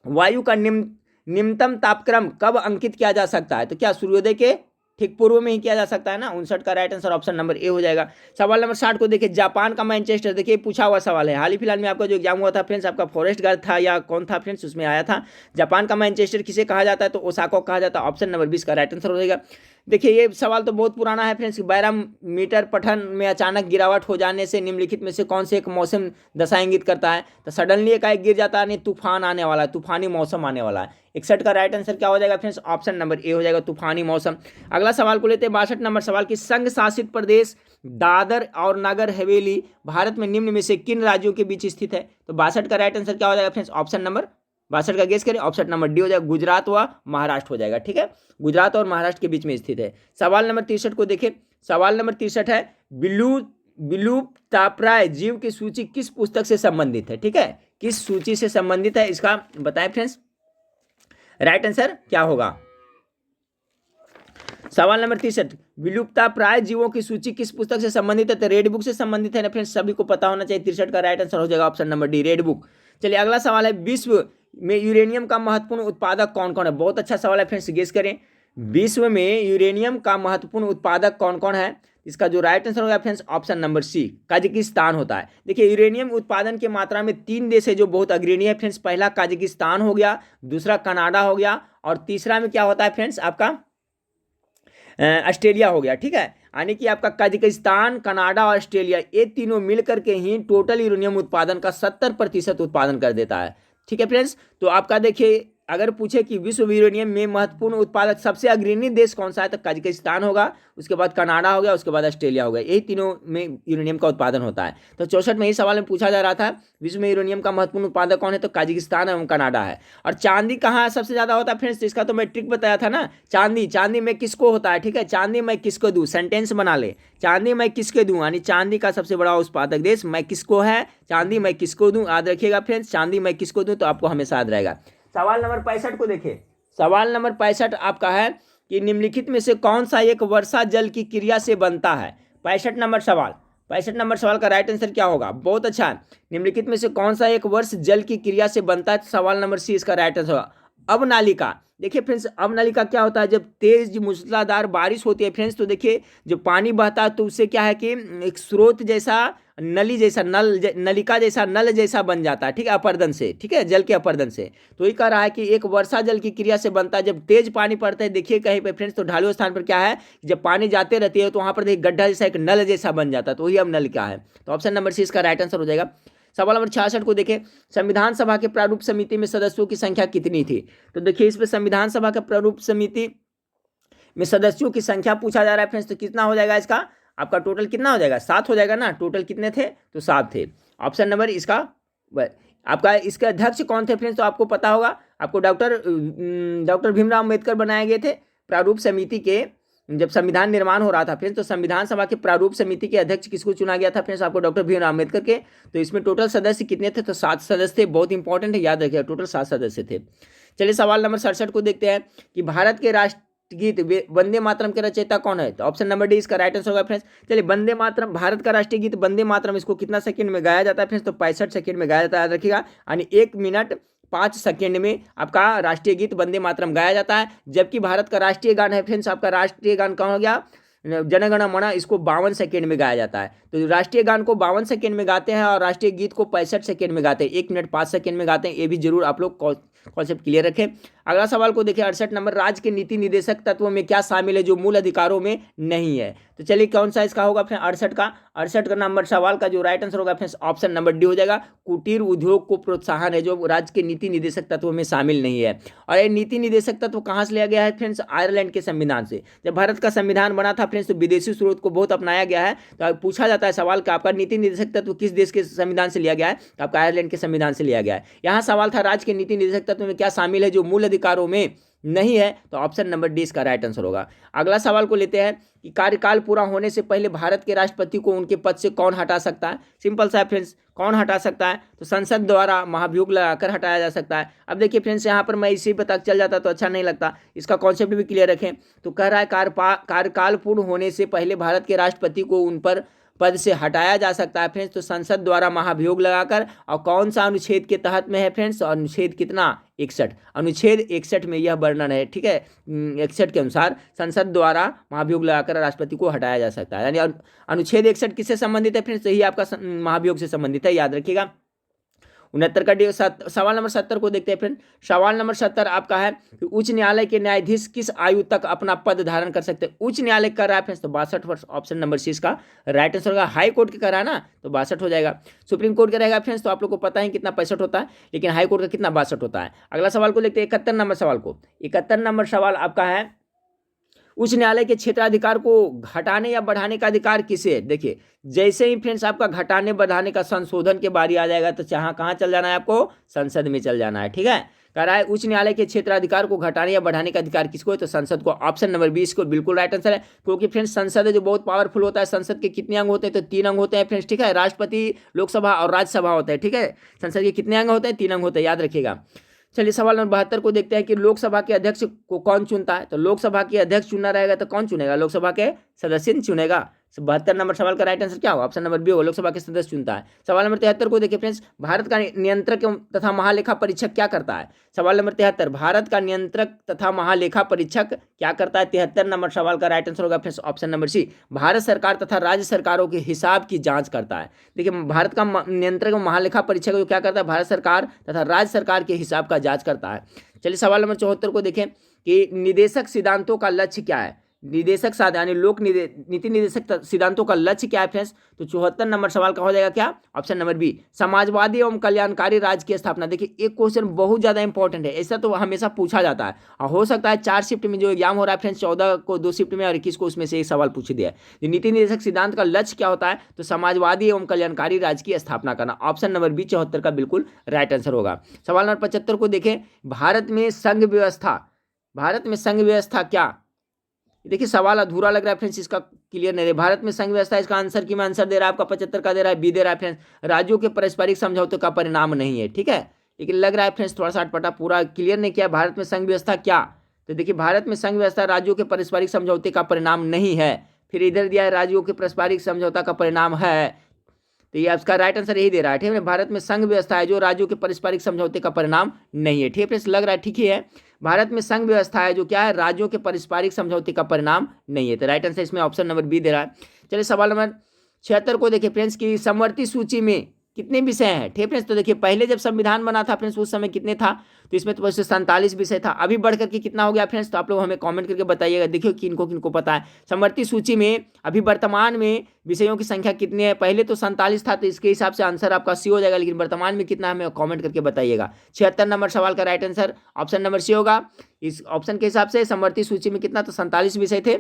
वायु का निम्नतम तापक्रम कब अंकित किया जा सकता है? तो क्या सूर्योदय के ठीक पूर्व में ही किया जा सकता है ना। 59 का right answer option number A हो जाएगा। सवाल नंबर 60 को देखिए। जापान का मैनचेस्टर, देखिए पूछा हुआ सवाल है, हाल ही फिलहाल में आपका जो एग्जाम हुआ था फ्रेंड्स, आपका फॉरेस्ट गार्ड था या कौन था फ्रेंड्स, उसमें आया था। जापान का मैनचेस्टर किसे कहा जाता है? तो ओसाका कहा जाता है। ऑप्शन नंबर 20 का राइट आंसर हो जाएगा। देखिए ये सवाल तो बहुत पुराना है फ्रेंड्स। 12 मीटर पठन में अचानक गिरावट हो जाने से निम्नलिखित में से कौन से एक मौसम दशा इंगित करता है? तो सडनली एकाएक गिर जाता है, नहीं तूफान आने वाला है, तूफानी मौसम आने वाला है। 61 का राइट आंसर क्या हो जाएगा फ्रेंड्स? ऑप्शन नंबर ए हो जाएगा, तूफानी मौसम। अगला सवाल को लेते हैं 62 नंबर सवाल की। संघ शासित प्रदेश दादर और नगर हवेली भारत में निम्न में से किन राज्यों के बीच स्थित है? तो 62 का राइट आंसर क्या हो जाएगा फ्रेंड्स? ऑप्शन नंबर 62 का गेस करें, ऑप्शन नंबर डी हो जाएगा, गुजरात व महाराष्ट्र हो जाएगा, ठीक है, गुजरात और महाराष्ट्र के बीच में स्थित है। सवाल नंबर 63 को देखें। सवाल नंबर 63 है विलुप्तप्राय जीव की सूची किस पुस्तक से संबंधित है? ठीक है, किस सूची से संबंधित है इसका बताएं फ्रेंड्स। राइट आंसर क्या होगा? सवाल नंबर 63 विलुप्तप्राय जीवों की सूची किस पुस्तक से संबंधित है? तो रेड बुक से संबंधित है ना फ्रेंड्स, सभी को पता होना चाहिए। 63 का राइट आंसर हो जाएगा option number D, red book. चलिए अगला सवाल है। विश्व में यूरेनियम का महत्वपूर्ण उत्पादक कौन कौन है? बहुत अच्छा सवाल है फ्रेंड्स, गेस करें। विश्व में यूरेनियम का महत्वपूर्ण उत्पादक कौन कौन है? इसका जो राइट आंसर होगा friends option number C, Kazakhstan होता है। देखिए यूरेनियम उत्पादन की मात्रा में 3 देश है जो बहुत अग्रणी है फ्रेंड्स। पहला काजाकिस्तान हो गया, दूसरा कनाडा हो गया, और तीसरा में क्या होता है फ्रेंड्स आपका ऑस्ट्रेलिया हो गया, ठीक है। यानी कि आपका कजाकिस्तान, कनाडा और ऑस्ट्रेलिया, ये तीनों मिलकर के ही टोटल यूरेनियम उत्पादन का 70% उत्पादन कर देता है, ठीक है फ्रेंड्स। तो आपका देखिए अगर पूछे कि विश्व यूरेनियम में महत्वपूर्ण उत्पादक सबसे अग्रणी देश कौन सा है, तो कजाकिस्तान होगा, उसके बाद कनाडा हो गया, उसके बाद ऑस्ट्रेलिया हो गया। यही तीनों में यूरेनियम का उत्पादन होता है। तो 64 में ही सवाल में पूछा जा रहा था विश्व में यूरेनियम का महत्वपूर्ण उत्पादक कौन है, तो कजाकिस्तान एवं कनाडा है। और चांदी कहाँ सबसे ज्यादा होता है फ्रेंड्स, इसका तो मैं ट्रिक बताया था ना। चांदी में किसको होता है, ठीक है, चांदी मैं किसको दूं, सेंटेंस बना ले, चांदी मैं किसके दूं, यानी चांदी का सबसे बड़ा उत्पादक देश मैं किसको है, चांदी मैं किसको दूं, याद रखिएगा फ्रेंड्स, चांदी मैं किसको दूं, तो आपको हमेशा याद रहेगा। सवाल नंबर 65 को देखिए। सवाल नंबर 65 आपका है कि निम्नलिखित में से कौन सा एक वर्षा जल की क्रिया से बनता है। 65 नंबर सवाल, 65 नंबर सवाल का राइट आंसर क्या होगा, बहुत अच्छा। निम्नलिखित में से कौन सा एक वर्ष जल की क्रिया से बनता है, सवाल नंबर सी इसका राइट आंसर होगा। अब नालिका, देखिए फ्रेंड्स, अब नालिका क्या होता है, जब तेज मूसलाधार बारिश होती है फ्रेंड्स, तो देखिए जो पानी बहता है तो उससे क्या है कि एक स्रोत जैसा, नली जैसा, नलिका जैसा, नल जैसा बन जाता है, ठीक है, अपर्दन से, ठीक है, जल के अपर्दन से। तो ये कह रहा है कि एक वर्षा जल की क्रिया से बनता है जब तेज पानी पड़ता है। देखिए कहीं पे फ्रेंड्स, तो ढालू स्थान पर क्या है, जब पानी जाते रहती है तो वहां पर देखिए गड्ढा जैसा एक नल जैसा बन जाता है, तो वही अब नलिका है। तो ऑप्शन नंबर सी इसका राइट आंसर हो जाएगा। सवाल नंबर 66 को देखें। संविधान सभा के प्रारूप समिति में सदस्यों की संख्या कितनी थी, तो देखिए इसमें संविधान सभा के प्रारूप समिति में सदस्यों की संख्या पूछा जा रहा है फ्रेंड्स, तो कितना हो जाएगा इसका, आपका टोटल कितना हो जाएगा, 7 हो जाएगा ना। टोटल कितने थे, तो 7 थे। ऑप्शन नंबर इसका आपका, इसके अध्यक्ष कौन थे फ्रेंड्स, तो आपको पता होगा, आपको डॉक्टर भीमराव अम्बेडकर बनाए गए थे प्रारूप समिति के, जब संविधान निर्माण हो रहा था फ्रेंड्स। तो संविधान सभा के प्रारूप समिति के अध्यक्ष किसको चुना गया था फ्रेंड्स, आपको डॉक्टर भीमराव अम्बेडकर के। तो इसमें टोटल सदस्य कितने थे, तो 7 सदस्य थे, बहुत इंपॉर्टेंट है, याद रखिएगा, टोटल 7 सदस्य थे। चलिए सवाल नंबर 67 को देखते हैं कि भारत के राष्ट्रगीत वंदे मातरम के रचयिता कौन है, तो ऑप्शन नंबर डी इसका राइट आंसर होगा फ्रेंड्स। चलिए वंदे मातरम, भारत का राष्ट्रीय गीत वंदे मातरम, इसको कितना सेकंड में गाया जाता है फ्रेंड्स, तो 65 सेकंड में गाया जाता है, याद रखिएगा, यानी 1 मिनट 5 सेकेंड में आपका राष्ट्रीय गीत वंदे मातरम गाया जाता है। जबकि भारत का राष्ट्रीय गान है फ्रेंड्स, आपका राष्ट्रीय गान कौन हो गया, जन गण मन, इसको 52 सेकेंड में गाया जाता है। तो राष्ट्रीय गान को 52 सेकेंड में गाते हैं और राष्ट्रीय गीत को 65 सेकेंड में गाते हैं, 1 मिनट 5 सेकेंड में गाते हैं। ये भी जरूर आप लोग कॉन्सेप्ट क्लियर रखें। अगला सवाल को देखिए 68 नंबर, राज्य के नीति निर्देशक तत्वों में क्या शामिल है जो मूल अधिकारों में नहीं है, तो चलिए कौन सा इसका होगा फ्रेंड, 68 का नंबर सवाल का जो राइट आंसर होगा फ्रेंड्स, ऑप्शन नंबर डी हो जाएगा। कुटीर उद्योग को प्रोत्साहन है जो राज्य के नीति निर्देशक तत्वों में शामिल नहीं है। और ये नीति निर्देशक तत्व कहाँ से लिया गया है फ्रेंड्स, आयरलैंड के संविधान से। जब भारत का संविधान बना था फ्रेंड्स, तो विदेशी स्रोत को बहुत अपनाया गया है। तो पूछा जाता है सवाल का आपका नीति निर्देशक तत्व किस देश के संविधान से लिया गया है, तो आपका आयरलैंड के संविधान से लिया गया है। यहाँ सवाल था राज्य के नीति निर्देशक तत्व में क्या शामिल है जो मूल अधिकारों में नहीं है, तो ऑप्शन नंबर डी इसका राइट आंसर होगा। अगला सवाल को लेते हैं कि कार्यकाल पूरा होने से पहले भारत के राष्ट्रपति को उनके पद से कौन हटा सकता है। सिंपल सा है फ्रेंड्स, कौन हटा सकता है, तो संसद द्वारा महाभियोग लगाकर हटाया जा सकता है। अब देखिए फ्रेंड्स, यहाँ पर मैं इसी पे तक चल जाता तो अच्छा नहीं लगता, इसका कॉन्सेप्ट भी क्लियर रखें। तो कह रहा है कार्यकाल पूर्ण होने से पहले भारत के राष्ट्रपति को उन पर पद से हटाया जा सकता है फ्रेंड्स, तो संसद द्वारा महाभियोग लगाकर। और कौन सा अनुच्छेद के तहत में है फ्रेंड्स, अनुच्छेद कितना, 61, अनुच्छेद 61 में यह वर्णन है, ठीक है, 61 के अनुसार संसद द्वारा महाभियोग लगाकर राष्ट्रपति को हटाया जा सकता है। यानी अनुच्छेद 61 किससे संबंधित है फ्रेंड्स, यही आपका महाभियोग से संबंधित है, याद रखिएगा। 69 का सवाल नंबर 70 को देखते हैं फ्रेंड। सवाल नंबर 70 आपका है कि उच्च न्यायालय के न्यायाधीश किस आयु तक अपना पद धारण कर सकते हैं। उच्च न्यायालय कर रहा है फ्रेंड्स, तो 62 वर्ष, ऑप्शन नंबर सी इसका राइट आंसर होगा। हाई कोर्ट के कर रहा है ना, तो 62 हो जाएगा। सुप्रीम कोर्ट का रहेगा फ्रेंड्स, तो आप लोग को पता है कितना 65 होता है, लेकिन हाई कोर्ट का कितना 62 होता है। अगला सवाल को देखते हैं 71 नंबर सवाल को। 71 नंबर सवाल आपका है उच्च न्यायालय के क्षेत्राधिकार को घटाने या बढ़ाने का अधिकार किसे है। देखिए जैसे ही फ्रेंड्स आपका घटाने बढ़ाने का संशोधन के बारी आ जाएगा, तो चाहे कहाँ चल जाना है, आपको संसद में चल जाना है, ठीक है। कह रहा है उच्च न्यायालय के क्षेत्राधिकार को घटाने या बढ़ाने का अधिकार किसको है, तो संसद को। ऑप्शन नंबर 20 को बिल्कुल राइट आंसर है, क्योंकि फ्रेंड्स संसद है जो बहुत पावरफुल होता है। संसद के कितने अंग होते हैं, तो 3 अंग होते हैं फ्रेंड्स, ठीक है। राष्ट्रपति, लोकसभा और राज्यसभा होता है, ठीक है। संसद के कितने अंग होते हैं, 3 अंग होते हैं, याद रखिएगा। चलिए सवाल नंबर 72 को देखते हैं कि लोकसभा के अध्यक्ष को कौन चुनता है। तो लोकसभा के अध्यक्ष चुनना रहेगा तो कौन चुनेगा, लोकसभा के सदस्य चुनेगा। 72 नंबर सवाल का राइट आंसर क्या होगा, ऑप्शन नंबर बी होगा, लोकसभा के सदस्य चुनता है। सवाल नंबर 73 को देखिए फ्रेंड्स, भारत का नियंत्रक तथा महालेखा परीक्षक क्या करता है। सवाल नंबर 73, भारत का नियंत्रक तथा महालेखा परीक्षक क्या करता है। 73 नंबर सवाल का राइट आंसर होगा friends, option number C, Bharat सरकार तथा राज्य सरकारों के हिसाब की जांच करता है। देखिए भारत का नियंत्रक महालेखा परीक्षक जो क्या करता है, भारत सरकार तथा राज्य सरकार के हिसाब का जांच करता है। चलिए सवाल नंबर 74 को देखें कि निदेशक सिद्धांतों का लक्ष्य क्या है। निदेशक साधन यानी नीति निदेशक सिद्धांतों का लक्ष्य क्या है फ्रेंड्स? तो 74 नंबर सवाल का हो जाएगा क्या? ऑप्शन नंबर बी, समाजवादी एवं कल्याणकारी राज्य की स्थापना। देखिए एक क्वेश्चन बहुत ज्यादा इंपॉर्टेंट है, ऐसा तो हमेशा पूछा जाता है और हो सकता है 4 शिफ्ट में जो एग्जाम हो रहा है फ्रेंड्स, 14 को 2 शिफ्ट में और 21 को उसमें से एक सवाल पूछ दिया है। नीति निदेशक सिद्धांत का लक्ष्य क्या होता है? तो समाजवादी एवं कल्याणकारी राज्य की स्थापना करना। ऑप्शन नंबर बी 74 का बिल्कुल राइट आंसर होगा। सवाल नंबर 75 को देखें, भारत में संघ व्यवस्था क्या? देखिए सवाल अधूरा लग रहा है फ्रेंड्स, इसका क्लियर नहीं है। भारत में संघ व्यवस्था, इसका आंसर की मैं आंसर दे रहा है आपका 75 का दे रहा है, बी दे रहा है फ्रेंड्स, राज्यों के पारस्परिक समझौते का परिणाम नहीं है। ठीक है, लेकिन लग रहा है फ्रेंड्स थोड़ा सा अटपटा, पूरा क्लियर नहीं किया। भारत में संघ व्यवस्था क्या? तो देखिए भारत में संघ व्यवस्था राज्यों के पारस्परिक समझौते का परिणाम नहीं है। फिर इधर दिया है राज्यों के पारस्परिक समझौता का परिणाम है, तो ये आपका राइट आंसर यही दे रहा है। ठीक है, भारत में संघ व्यवस्था है जो राज्यों के पारस्परिक समझौते का परिणाम नहीं है। ठीक है, लग रहा है ठीक ही है, भारत में संघ व्यवस्था है जो क्या है, राज्यों के पारस्परिक समझौते का परिणाम नहीं है। तो राइट आंसर इसमें ऑप्शन नंबर बी दे रहा है। चलिए सवाल नंबर 76 को देखिए फ्रेंड्स की समवर्ती सूची में कितने विषय हैं? ठीक है फ्रेंड्स, तो देखिए पहले जब संविधान बना था फ्रेंड्स उस समय कितने था? तो इसमें तो 47 विषय था, अभी बढ़ करके कितना हो गया फ्रेंड्स? तो आप लोग हमें कमेंट करके बताइएगा। देखियो किनको पता है समवर्ती सूची में अभी वर्तमान में विषयों की संख्या कितनी है? पहले तो 47 था, तो इसके हिसाब से आंसर आपका सी हो जाएगा, लेकिन वर्तमान में कितना हमें कॉमेंट करके बताइएगा। 76 नंबर सवाल का right answer option number C होगा। इस ऑप्शन के हिसाब से समवर्ती सूची में कितना? तो 47 विषय थे,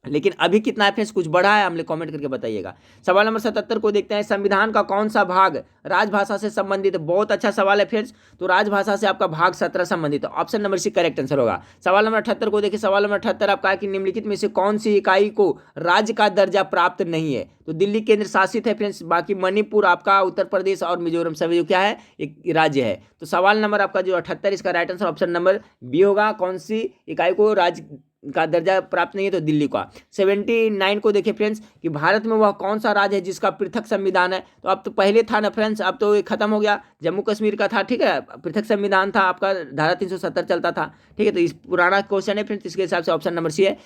लेकिन अभी कितना है फ्रेंड्स? कुछ बढ़ा है, हमने कमेंट करके बताइएगा। सवाल नंबर 77 को देखते हैं, संविधान का कौन सा भाग राजभाषा से संबंधित है? बहुत अच्छा सवाल है फ्रेंड्स, तो राजभाषा से आपका भाग 17 संबंधित है, option number C correct answer होगा। सवाल नंबर 78 को देखिए, सवाल नंबर 78 आपका है कि निम्नलिखित में से कौन सी इकाई को राज्य का दर्जा प्राप्त नहीं है? तो दिल्ली केंद्र शासित है फ्रेंड्स, बाकी मणिपुर आपका, उत्तर प्रदेश और मिजोरम सभी जो क्या है एक राज्य है। तो सवाल नंबर आपका जो 78 इसका right answer option number B होगा। कौन सी इकाई को राज्य का दर्जा प्राप्त नहीं है? तो दिल्ली का। 79 को देखिए फ्रेंड्स कि भारत में वह कौन सा राज्य है जिसका पृथक संविधान है? तो अब तो पहले था ना फ्रेंड्स, अब तो ये खत्म हो गया, जम्मू कश्मीर का था। ठीक है, पृथक संविधान था आपका, धारा 370 चलता था। ठीक है, तो इस पुराना क्वेश्चन है फ्रेंड्स, इसके हिसाब से ऑप्शन नंबर सी है।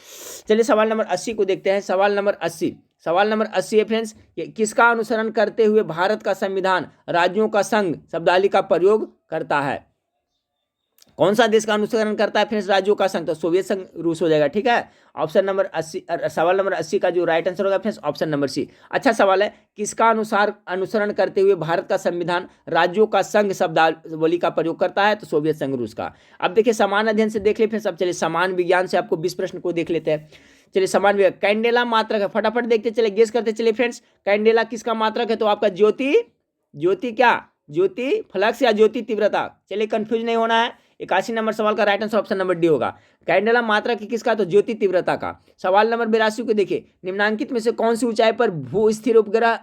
चलिए सवाल नंबर 80 को देखते हैं। सवाल नंबर 80 है फ्रेंड्स, किसका अनुसरण करते हुए भारत का संविधान राज्यों का संघ शब्दावली का प्रयोग करता है? कौन सा देश का अनुसरण करता है फ्रेंड्स राज्यों का संघ? तो सोवियत संघ रूस हो जाएगा। ठीक है, ऑप्शन नंबर 80, सवाल नंबर 80 का जो राइट आंसर होगा फ्रेंड्स ऑप्शन नंबर सी। अच्छा सवाल है, किसका अनुसरण करते हुए भारत का संविधान राज्यों का संघ शब्दावली का प्रयोग करता है? तो सोवियत संघ रूस का। अब देखिए समान अध्ययन से देख ले फ्रेंड्स, अब चलिए समान विज्ञान से आपको 20 प्रश्न को देख लेते हैं। चलिए समान विज्ञान, कैंडेला मात्रक है, फटाफट देखते चले, गेस करते चले फ्रेंड्स, कैंडेला किसका मात्रक है? तो आपका ज्योति क्या, ज्योति फ्लक्स या ज्योति तीव्रता? चलिए कंफ्यूज नहीं होना है। 81 नंबर सवाल का right answer option number D होगा। कैंडेला मात्रा की किसका? तो ज्योति तीव्रता का। सवाल नंबर 82 को देखिए, निम्नांकित में से कौन सी ऊंचाई पर भू स्थिर उपग्रहों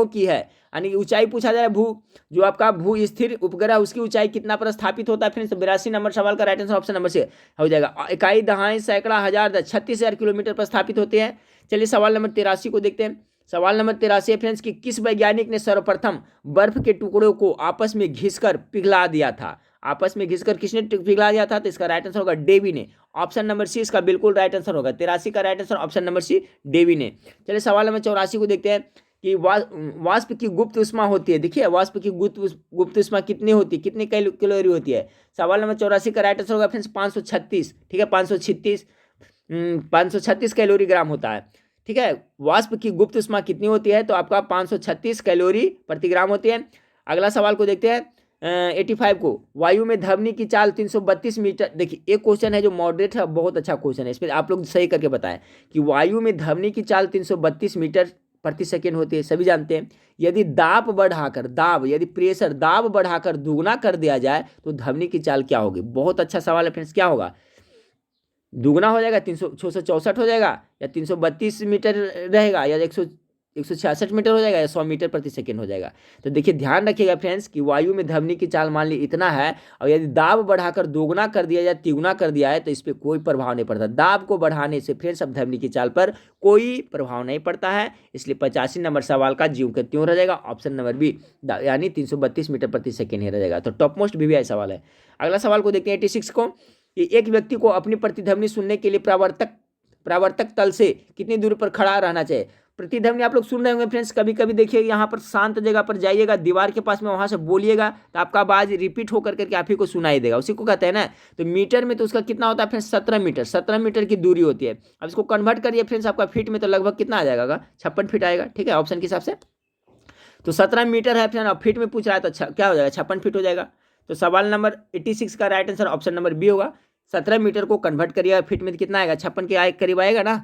की है? यानी कि ऊंचाई पूछा जा रहा है, भू जो आपका भू स्थिर उपग्रह उसकी ऊंचाई कितना पर स्थापित होता है फ्रेंड्स? 82 नंबर सवाल का राइट आंसर ऑप्शन नंबर से हो जाएगा। इकाई, दहाई, सैकड़ा, हजार, 36,000 किलोमीटर पर स्थापित होते हैं। चलिए सवाल नंबर 83 को देखते हैं। सवाल नंबर 83 फ्रेंड्स कि किस वैज्ञानिक ने सर्वप्रथम बर्फ के टुकड़ों को आपस में घिसकर पिघला दिया था? आपस में घिसकर किसने पिघला दिया था? तो इसका राइट आंसर होगा डेवी ने, ऑप्शन नंबर सी इसका बिल्कुल राइट आंसर होगा। 83 का right answer option number C Davy ने। चलिए सवाल नंबर 84 को देखते हैं कि वाष्प की गुप्त उष्मा होती है। देखिए वाष्प की गुप्त उष्मा कितनी होती है, कितनी कैलोरी होती है? सवाल नंबर 84 का राइट आंसर होगा फ्रेंड्स 536। ठीक है, 536 कैलोरी ग्राम होता है। ठीक है, वाष्प की गुप्त उष्मा कितनी होती है? तो आपका 536 कैलोरी प्रति ग्राम होती है। अगला सवाल को देखते हैं 85 को, वायु में ध्वनि की चाल 332 मीटर। देखिए एक क्वेश्चन है जो मॉडरेट है, बहुत अच्छा क्वेश्चन है, इस पर आप लोग सही करके बताएं कि वायु में ध्वनि की चाल 332 मीटर प्रति सेकेंड होती है, सभी जानते हैं। यदि यदि प्रेशर दाब बढ़ाकर दुगना कर दिया जाए तो ध्वनि की चाल क्या होगी? बहुत अच्छा सवाल है फ्रेंड्स, क्या होगा? दुगना हो जाएगा, 664 हो जाएगा, या 332 मीटर रहेगा, या 166 मीटर हो जाएगा, या 100 मीटर प्रति सेकेंड हो जाएगा। तो देखिए ध्यान रखिएगा फ्रेंड्स कि वायु में ध्वनि की चाल मान ली इतना है, और यदि दाब बढ़ाकर दोगुना कर दिया जाए, तिगुना कर दिया है, तो इस पर कोई प्रभाव नहीं पड़ता। दाब को बढ़ाने से फ्रेंड्स अब ध्वनि की चाल पर कोई प्रभाव नहीं पड़ता है, इसलिए 85 नंबर सवाल का ज्यों का त्यों रह जाएगा, ऑप्शन नंबर बी, यानी 332 मीटर प्रति सेकेंड ही रह जाएगा। तो टॉप मोस्ट VVI सवाल है। अगला सवाल को देखते हैं 86 को, कि एक व्यक्ति को अपनी प्रतिध्वनि सुनने के लिए प्रावर्तक तल से कितनी दूरी पर खड़ा रहना चाहिए? प्रतिध्वनि आप लोग सुन रहे होंगे फ्रेंड्स, कभी कभी देखिए यहाँ पर शांत जगह पर जाइएगा, दीवार के पास में वहाँ से बोलिएगा तो आपका आवाज रिपीट होकर करके आप ही को सुनाई देगा, उसी को कहते हैं ना। तो मीटर में तो उसका कितना होता है फ्रेंड्स, 17 मीटर, 17 मीटर की दूरी होती है। अब इसको कन्वर्ट करिए फ्रेंड्स आपका फीट में, तो लगभग कितना आ जाएगा, 56 फीट आएगा, ठीक है, ऑप्शन के हिसाब से। तो 17 मीटर है फ्रेंड, अब फीट में पूछ रहा है तो क्या हो जाएगा, 56 फीट हो जाएगा। तो सवाल नंबर 86 का right answer option number B होगा। 17 मीटर को कन्वर्ट करिएगा फीट में तो कितना आएगा, 56 के करीब आएगा ना।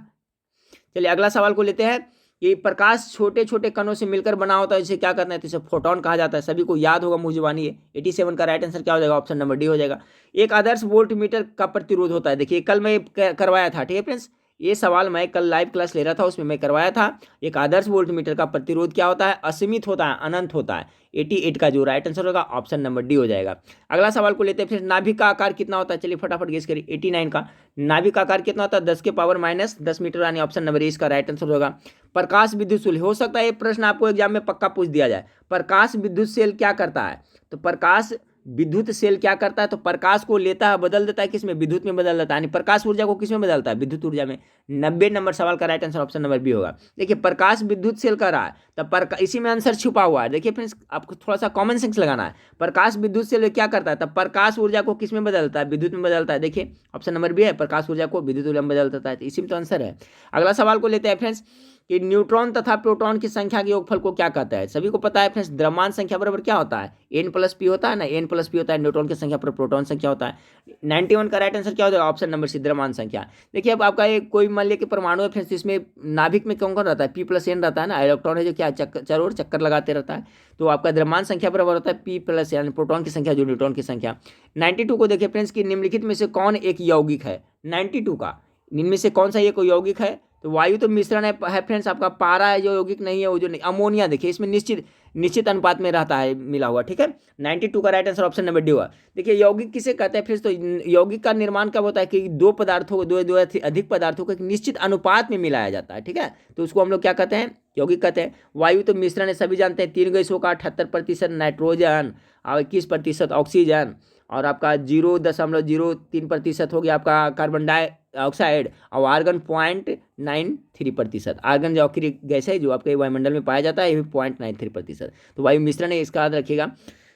चलिए अगला सवाल को लेते हैं कि प्रकाश छोटे छोटे कणों से मिलकर बना होता है, इसे क्या करना है, तो इसे फोटोन कहा जाता है, सभी को याद होगा, मुंह जुबानी है। 87 का राइट आंसर क्या हो जाएगा, ऑप्शन नंबर डी हो जाएगा। एक आदर्श वोल्ट मीटर का प्रतिरोध होता है, देखिए कल मैं करवाया था, ठीक है फ्रेंड्स, ये सवाल मैं कल लाइव क्लास ले रहा था, उसमें मैं करवाया था। एक आदर्श वोल्ट मीटर का प्रतिरोध क्या होता है, असीमित होता है, अनंत होता है। 88 का जो राइट आंसर होगा ऑप्शन नंबर डी हो जाएगा। अगला सवाल को लेते हैं फिर, नाभिक का आकार कितना होता है, चलिए फटाफट गेस करिए। 89 का नाभिक का आकार कितना होता है, 10⁻⁻10 मीटर, यानी ऑप्शन नंबर ए इसका राइट आंसर होगा। प्रकाश विद्युत सेल, हो सकता है ये प्रश्न आपको एग्जाम में पक्का पूछ दिया जाए, प्रकाश विद्युत सेल क्या करता है, तो प्रकाश विद्युत सेल क्या करता है, तो प्रकाश को लेता है, बदल देता है किसमें, विद्युत में बदल देता है, यानी प्रकाश ऊर्जा को किसमें बदलता है, विद्युत ऊर्जा में। 90 नंबर सवाल का right answer option number B होगा। देखिए प्रकाश विद्युत सेल कर रहा है, तब इसी में आंसर छुपा हुआ है। देखिए फ्रेंड्स आपको थोड़ा सा कॉमन सेंस लगाना है, प्रकाश विद्युत सेल क्या करता है, तब प्रकाश ऊर्जा को किसमें बदलता है, विद्युत में बदलता है। देखिए ऑप्शन नंबर बी है, प्रकाश ऊर्जा को विद्युत ऊर्जा में बदल देता है, तो इसी में तो आंसर है। अगला सवाल को लेते हैं फ्रेंड्स कि न्यूट्रॉन तथा प्रोटॉन की संख्या के योगफल को क्या कहता है, सभी को पता है फ्रेंड्स, द्रव्यमान संख्या बराबर क्या होता है, n+p होता है ना, n+p होता है न्यूट्रॉन की संख्या पर प्रोटॉन संख्या होता है। 91 का राइट आंसर क्या हो जाएगा, ऑप्शन नंबर सी द्रव्यमान संख्या। देखिए अब आपका एक कोई मान लिया कि परमाणु है फ्रेंड्स, इसमें नाभिक में कौन कौन रहता है, p+n रहता है ना, इलेक्ट्रॉन है जो क्या चारों ओर चक्कर लगाते रहता है, तो आपका द्रव्यमान संख्या बराबर होता है p+, यानी प्रोटॉन की संख्या जो न्यूट्रॉन की संख्या। 92 को देखिए फ्रेंड्स कि निम्नलिखित में से कौन एक यौगिक है, 92 का इनमें से कौन सा ये कोई यौगिक है, तो वायु तो मिश्रण है फ्रेंड्स, आपका पारा है जो यौगिक नहीं है, वो जो नहीं, अमोनिया देखिए इसमें निश्चित अनुपात में रहता है मिला हुआ, ठीक है। 92 का right answer option number D हुआ। देखिए यौगिक किसे कहते हैं फ्रेंड्स, तो यौगिक का निर्माण कब होता है कि दो पदार्थों को दो अधिक पदार्थों को एक निश्चित अनुपात में मिलाया जाता है, ठीक है, तो उसको हम लोग क्या कहते हैं, यौगिक कहते हैं। वायु तो मिश्रण है, सभी जानते हैं, 3 गैसों का 78% नाइट्रोजन और 21% ऑक्सीजन और आपका 0.03% हो गया आपका कार्बन डाइऑक्साइड और आर्गन 0.93%। आर्गन जो आखिरी गैस है जो आपके वायुमंडल में पाया जाता है, ये भी 0.93%। तो वायु मिश्रण है, इसका याद रखिएगा।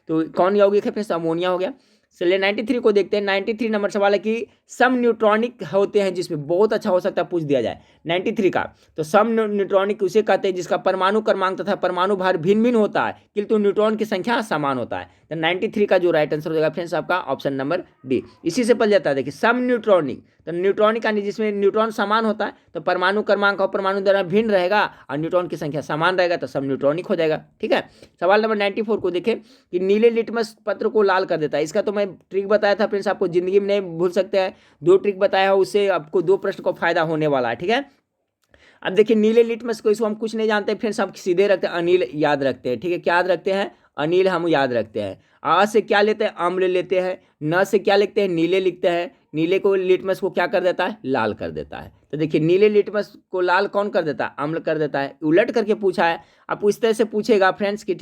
तो कौन यौगिक है फिर, अमोनिया हो गया। चलिए 93 को देखते हैं। 93 नंबर सवाल है कि सम न्यूट्रॉनिक होते हैं, जिसमें बहुत अच्छा हो सकता है पूछ दिया जाए 93 का। तो सम न्यूट्रॉनिक उसे कहते हैं जिसका परमाणु क्रमांक तथा परमाणु भार भिन्न भिन्न होता है किंतु न्यूट्रॉन की संख्या समान होता है। तो 93 का जो राइट आंसर हो जाएगा फ्रेंड्स आपका ऑप्शन नंबर डी। इसी से पल जाता है, देखिए सम न्यूट्रॉनिक, तो न्यूट्रॉनिक यानी जिसमें न्यूट्रॉन समान होता है, तो परमाणु क्रमांक और परमाणु द्वारा भिन्न रहेगा और न्यूट्रॉन की संख्या समान रहेगा, तो सम न्यूट्रॉनिक हो जाएगा, ठीक है। सवाल नंबर 94 को देखें कि नीले लिटमस पत्र को लाल कर देता है। इसका तो मैं ट्रिक बताया था फ्रेंड्स, आपको जिंदगी में नहीं भूल सकते हैं, 2 ट्रिक बताया है, उससे आपको 2 प्रश्न को फायदा होने वाला है, ठीक है। अब देखिए नीले लिटमस को, इसको हम कुछ नहीं जानते फ्रेंड्स, हम सीधे रखते हैं, अनिल याद रखते हैं, ठीक है, क्या याद रखते हैं, अनिल हम याद रखते हैं। आ से क्या लेते हैं, अम्ल लेते हैं। न से क्या लिखते हैं, नीले लिखते हैं। नीले को लिटमस को क्या कर देता है, लाल कर देता है। तो देखिए नीले लिटमस को लाल कौन कर देता है, अम्ल कर देता है। उलट करके पूछा है, आप इस तरह से पूछेगा फ्रेंड्स कि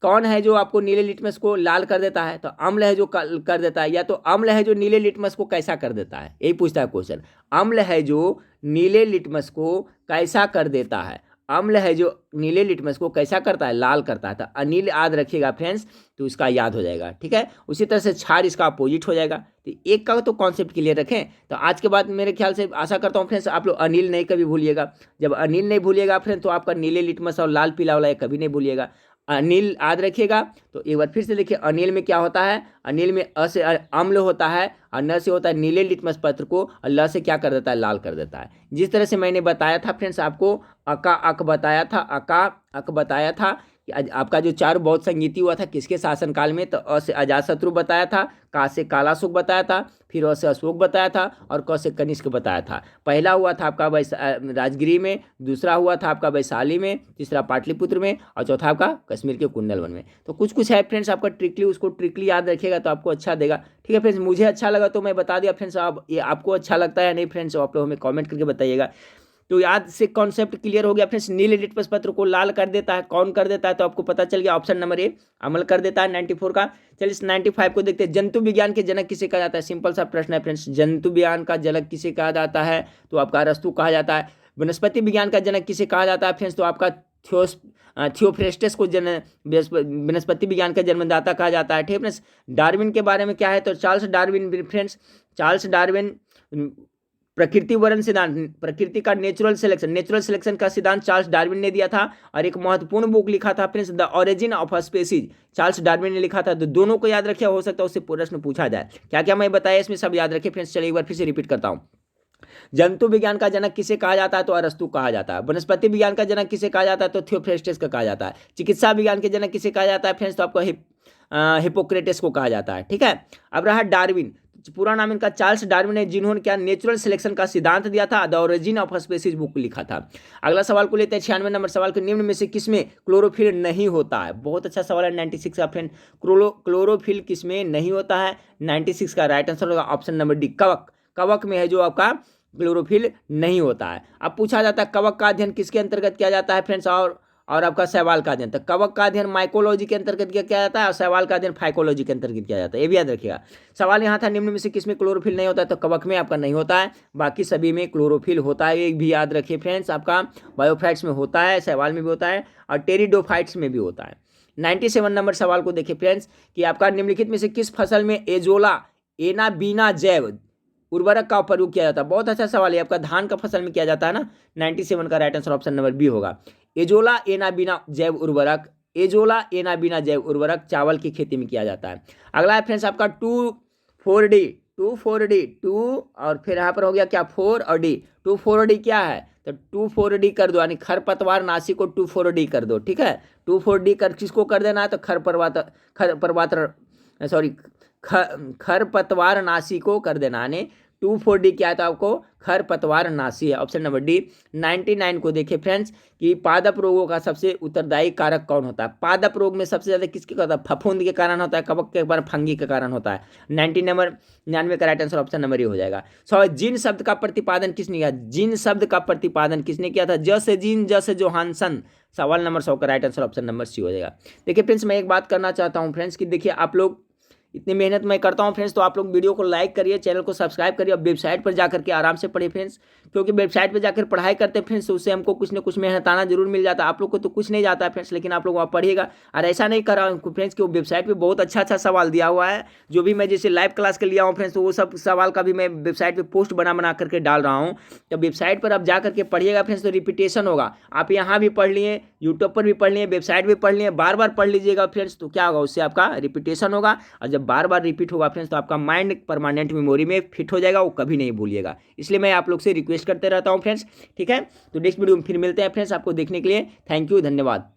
कौन है जो आपको नीले लिटमस को लाल कर देता है, तो अम्ल है जो कर देता है, या तो अम्ल है जो नीले लिटमस को कैसा कर देता है, यही पूछता है क्वेश्चन। अम्ल है जो नीले लिटमस को कैसा कर देता है, अम्ल है जो नीले लिटमस को कैसा करता है, लाल करता है। तो अनिल याद रखिएगा फ्रेंड्स, तो इसका याद हो जाएगा, ठीक है। उसी तरह से क्षार इसका अपोजिट हो जाएगा। तो एक का तो कॉन्सेप्ट क्लियर रखें। तो आज के बाद मेरे ख्याल से आशा करता हूँ फ्रेंड्स आप लोग अनिल नहीं कभी भूलिएगा। जब अनिल नहीं भूलिएगा फ्रेंड्स, तो आपका नीले लिटमस और लाल पीला वाला कभी नहीं भूलिएगा, अनिल याद रखिएगा। तो एक बार फिर से देखिए, अनिल में क्या होता है, अनिल में अ से अम्ल होता है और न से होता है नीले लिटमस पत्र को, और ल से क्या कर देता है, लाल कर देता है। जिस तरह से मैंने बताया था फ्रेंड्स, आपको अका अक बताया था, अका अक बताया था कि आपका जो चार बौद्ध संगीति हुआ था किसके शासनकाल में, तो अ से अजातशत्रु बताया था, का से कालाशोक बताया था, फिर अ से अशोक बताया था और क से कनिष्क बताया था। पहला हुआ था आपका राजगिरी में, दूसरा हुआ था आपका वैशाली में, तीसरा पाटलिपुत्र में और चौथा आपका कश्मीर के कुंडलवन में। तो कुछ है फ्रेंड्स आपका ट्रिकली, उसको ट्रिकली याद रखिएगा तो आपको अच्छा देगा, ठीक है फ्रेंड्स। मुझे अच्छा लगा तो मैं बता दिया फ्रेंड्स, आप ये आपको अच्छा लगता है या नहीं फ्रेंड्स, आप लोग हमें कॉमेंट करके बताइएगा। तो याद से कॉन्सेप्ट क्लियर हो गया फ्रेंड्स। नीले लिटमस पत्र को लाल कर देता है, कौन कर देता है, तो आपको पता चल गया, ऑप्शन नंबर ए अमल कर देता है 94 का। चलिए 95 को देखते हैं। जंतु विज्ञान के जनक किसे कहा जाता है, सिंपल सा प्रश्न है फ्रेंड्स। जंतु विज्ञान का जनक किसे कहा जाता है, तो आपका अरस्तु कहा जाता है। वनस्पति विज्ञान का जनक किसे कहा जाता है फ्रेंड्स, तो आपका थियोफ्रेस्टस को वनस्पति विज्ञान का जन्मदाता कहा जाता है। ठीक है फ्रेंड्स। डार्विन के बारे में क्या है, तो Charles Darwin friends, Charles Darwin प्रकृति वर्ण सिद्धांत, प्रकृति का नेचुरल सिलेक्शन का सिद्धांत चार्ल्स डार्विन ने दिया था, और एक महत्वपूर्ण बुक लिखा था friends, the origin of species, Charles Darwin ने लिखा था। तो दोनों को याद रखिए, हो सकता है उससे प्रश्न पूछा जाए। क्या क्या मैं बताया इसमें सब याद रखिए फ्रेंड्स। चलिए एक बार फिर से रिपीट करता हूँ। जंतु विज्ञान का जनक किसे कहा जाता है, तो अरस्तु कहा जाता है। वनस्पति विज्ञान का जनक किसे कहा जाता है, तो थियोफ्रेस्टस का कहा जाता है। चिकित्सा विज्ञान के जनक किसे कहा जाता है फ्रेंड्स, तो आपको हिप्पोक्रेटस को कहा जाता है। ठीक है। अब रहा डार्विन, पूरा नाम इनका चार्ल्स डार्विन है, जिन्होंने क्या नेचुरल सिलेक्शन का सिद्धांत दिया था, the origin of species book लिखा था। अगला सवाल को लेते हैं 96 नंबर सवाल के, निम्न में से किसमें क्लोरोफिल नहीं होता है। बहुत अच्छा सवाल है 96 का फ्रेंड। क्लोरोफिल किसमें नहीं होता है, 96 का राइट आंसर होगा ऑप्शन नंबर डी, कवक। कवक में है जो आपका क्लोरोफिल नहीं होता है। अब पूछा जाता है कवक का अध्ययन किसके अंतर्गत किया जाता है फ्रेंड्स, और आपका शैवाल का अध्ययन। तो कवक का अध्ययन माइकोलॉजी के अंतर्गत किया जाता है, और शैवाल का अध्ययन फाइकोलॉजी के अंतर्गत किया जाता है। ये भी याद रखिएगा। सवाल यहाँ था निम्न में से किसमें क्लोरोफिल नहीं होता है, तो कवक में आपका नहीं होता है, बाकी सभी में क्लोरोफिल होता है। एक भी याद रखिए फ्रेंड्स, आपका बायोफाइट्स में होता है, शैवाल में भी होता है, और टेरिडोफाइट्स में भी होता है। 97 नंबर सवाल को देखिए फ्रेंड्स, कि आपका निम्नलिखित में से किस फसल में एजोला एनाबीना जैव उर्वरक का प्रयोग किया जाता है। बहुत अच्छा सवाल है, आपका धान का फसल में किया जाता है ना। 97 का right answer option number B होगा, एजोला एनाबीना जैव उर्वरक। एजोला एनाबीना जैव उर्वरक चावल की खेती में किया जाता है। अगला है फ्रेंड्स आपका 2,4-D, 2,4-D, 2 और फिर यहाँ पर हो गया क्या 4 और डी। 2,4-D क्या है, तो 2,4-D कर दो, यानी खरपतवार नाशी को 2,4-D कर दो। ठीक है। 2,4-D कर किसको कर देना है, तो खरपतवार नाशी को कर देना, यानी 2,4-D क्या है, तो आपको खरपतवार नाशी है, ऑप्शन नंबर डी। 99 को देखिए फ्रेंड्स, कि पादप रोगों का सबसे उत्तरदायी कारक कौन होता है। पादप रोग में सबसे ज्यादा किसके होता है, फफूंद के कारण होता है, कवक के कारण, फंगी के कारण होता है। 99 का right answer option number A हो जाएगा। जिन शब्द का प्रतिपादन किसने किया, जिन शब्द का प्रतिपादन किसने किया था, जस जिन जस जोहानसन। सवाल नंबर 100 का right answer option number C हो जाएगा। देखिए फ्रेंड्स, मैं एक बात करना चाहता हूँ फ्रेंड्स, कि देखिए आप लोग इतनी मेहनत मैं करता हूं फ्रेंड्स, तो आप लोग वीडियो को लाइक करिए, चैनल को सब्सक्राइब करिए, और वेबसाइट पर जाकर के आराम से पढ़िए फ्रेंड्स, क्योंकि वेबसाइट पर जाकर पढ़ाई करते हैं फ्रेंड्स, तो उससे हमको कुछ ना कुछ मेहनताना जरूर मिल जाता है। आप लोग को तो कुछ नहीं जाता है फ्रेंड्स, लेकिन आप लोग वहाँ पढ़िएगा। और ऐसा नहीं कर रहा हूँ फ्रेंड्स कि वो वेबसाइट पर बहुत अच्छा सवाल दिया हुआ है, जो भी मैं जैसे लाइव क्लास के लिया हूँ फ्रेंड्स, तो वो सब सवाल का भी मैं वेबसाइट पर पोस्ट बना करके डाल रहा हूँ। तो वेबसाइट पर आप जा करके पढ़िएगा फ्रेंड्स, तो रिपीटेशन होगा। आप यहाँ भी पढ़ लिए, यूट्यूब पर भी पढ़ लिए, वेबसाइट भी पढ़ लिए, बार बार पढ़ लीजिएगा फ्रेंड्स, तो क्या होगा, उससे आपका रिपीटेशन होगा, और जब बार बार रिपीट होगा फ्रेंड्स, तो आपका माइंड परमानेंट मेमोरी में फिट हो जाएगा, वो कभी नहीं भूलिएगा। इसलिए मैं आप लोग से रिक्वेस्ट करते रहता हूं फ्रेंड्स। ठीक है। तो नेक्स्ट वीडियो में फिर मिलते हैं फ्रेंड्स। आपको देखने के लिए थैंक यू, धन्यवाद।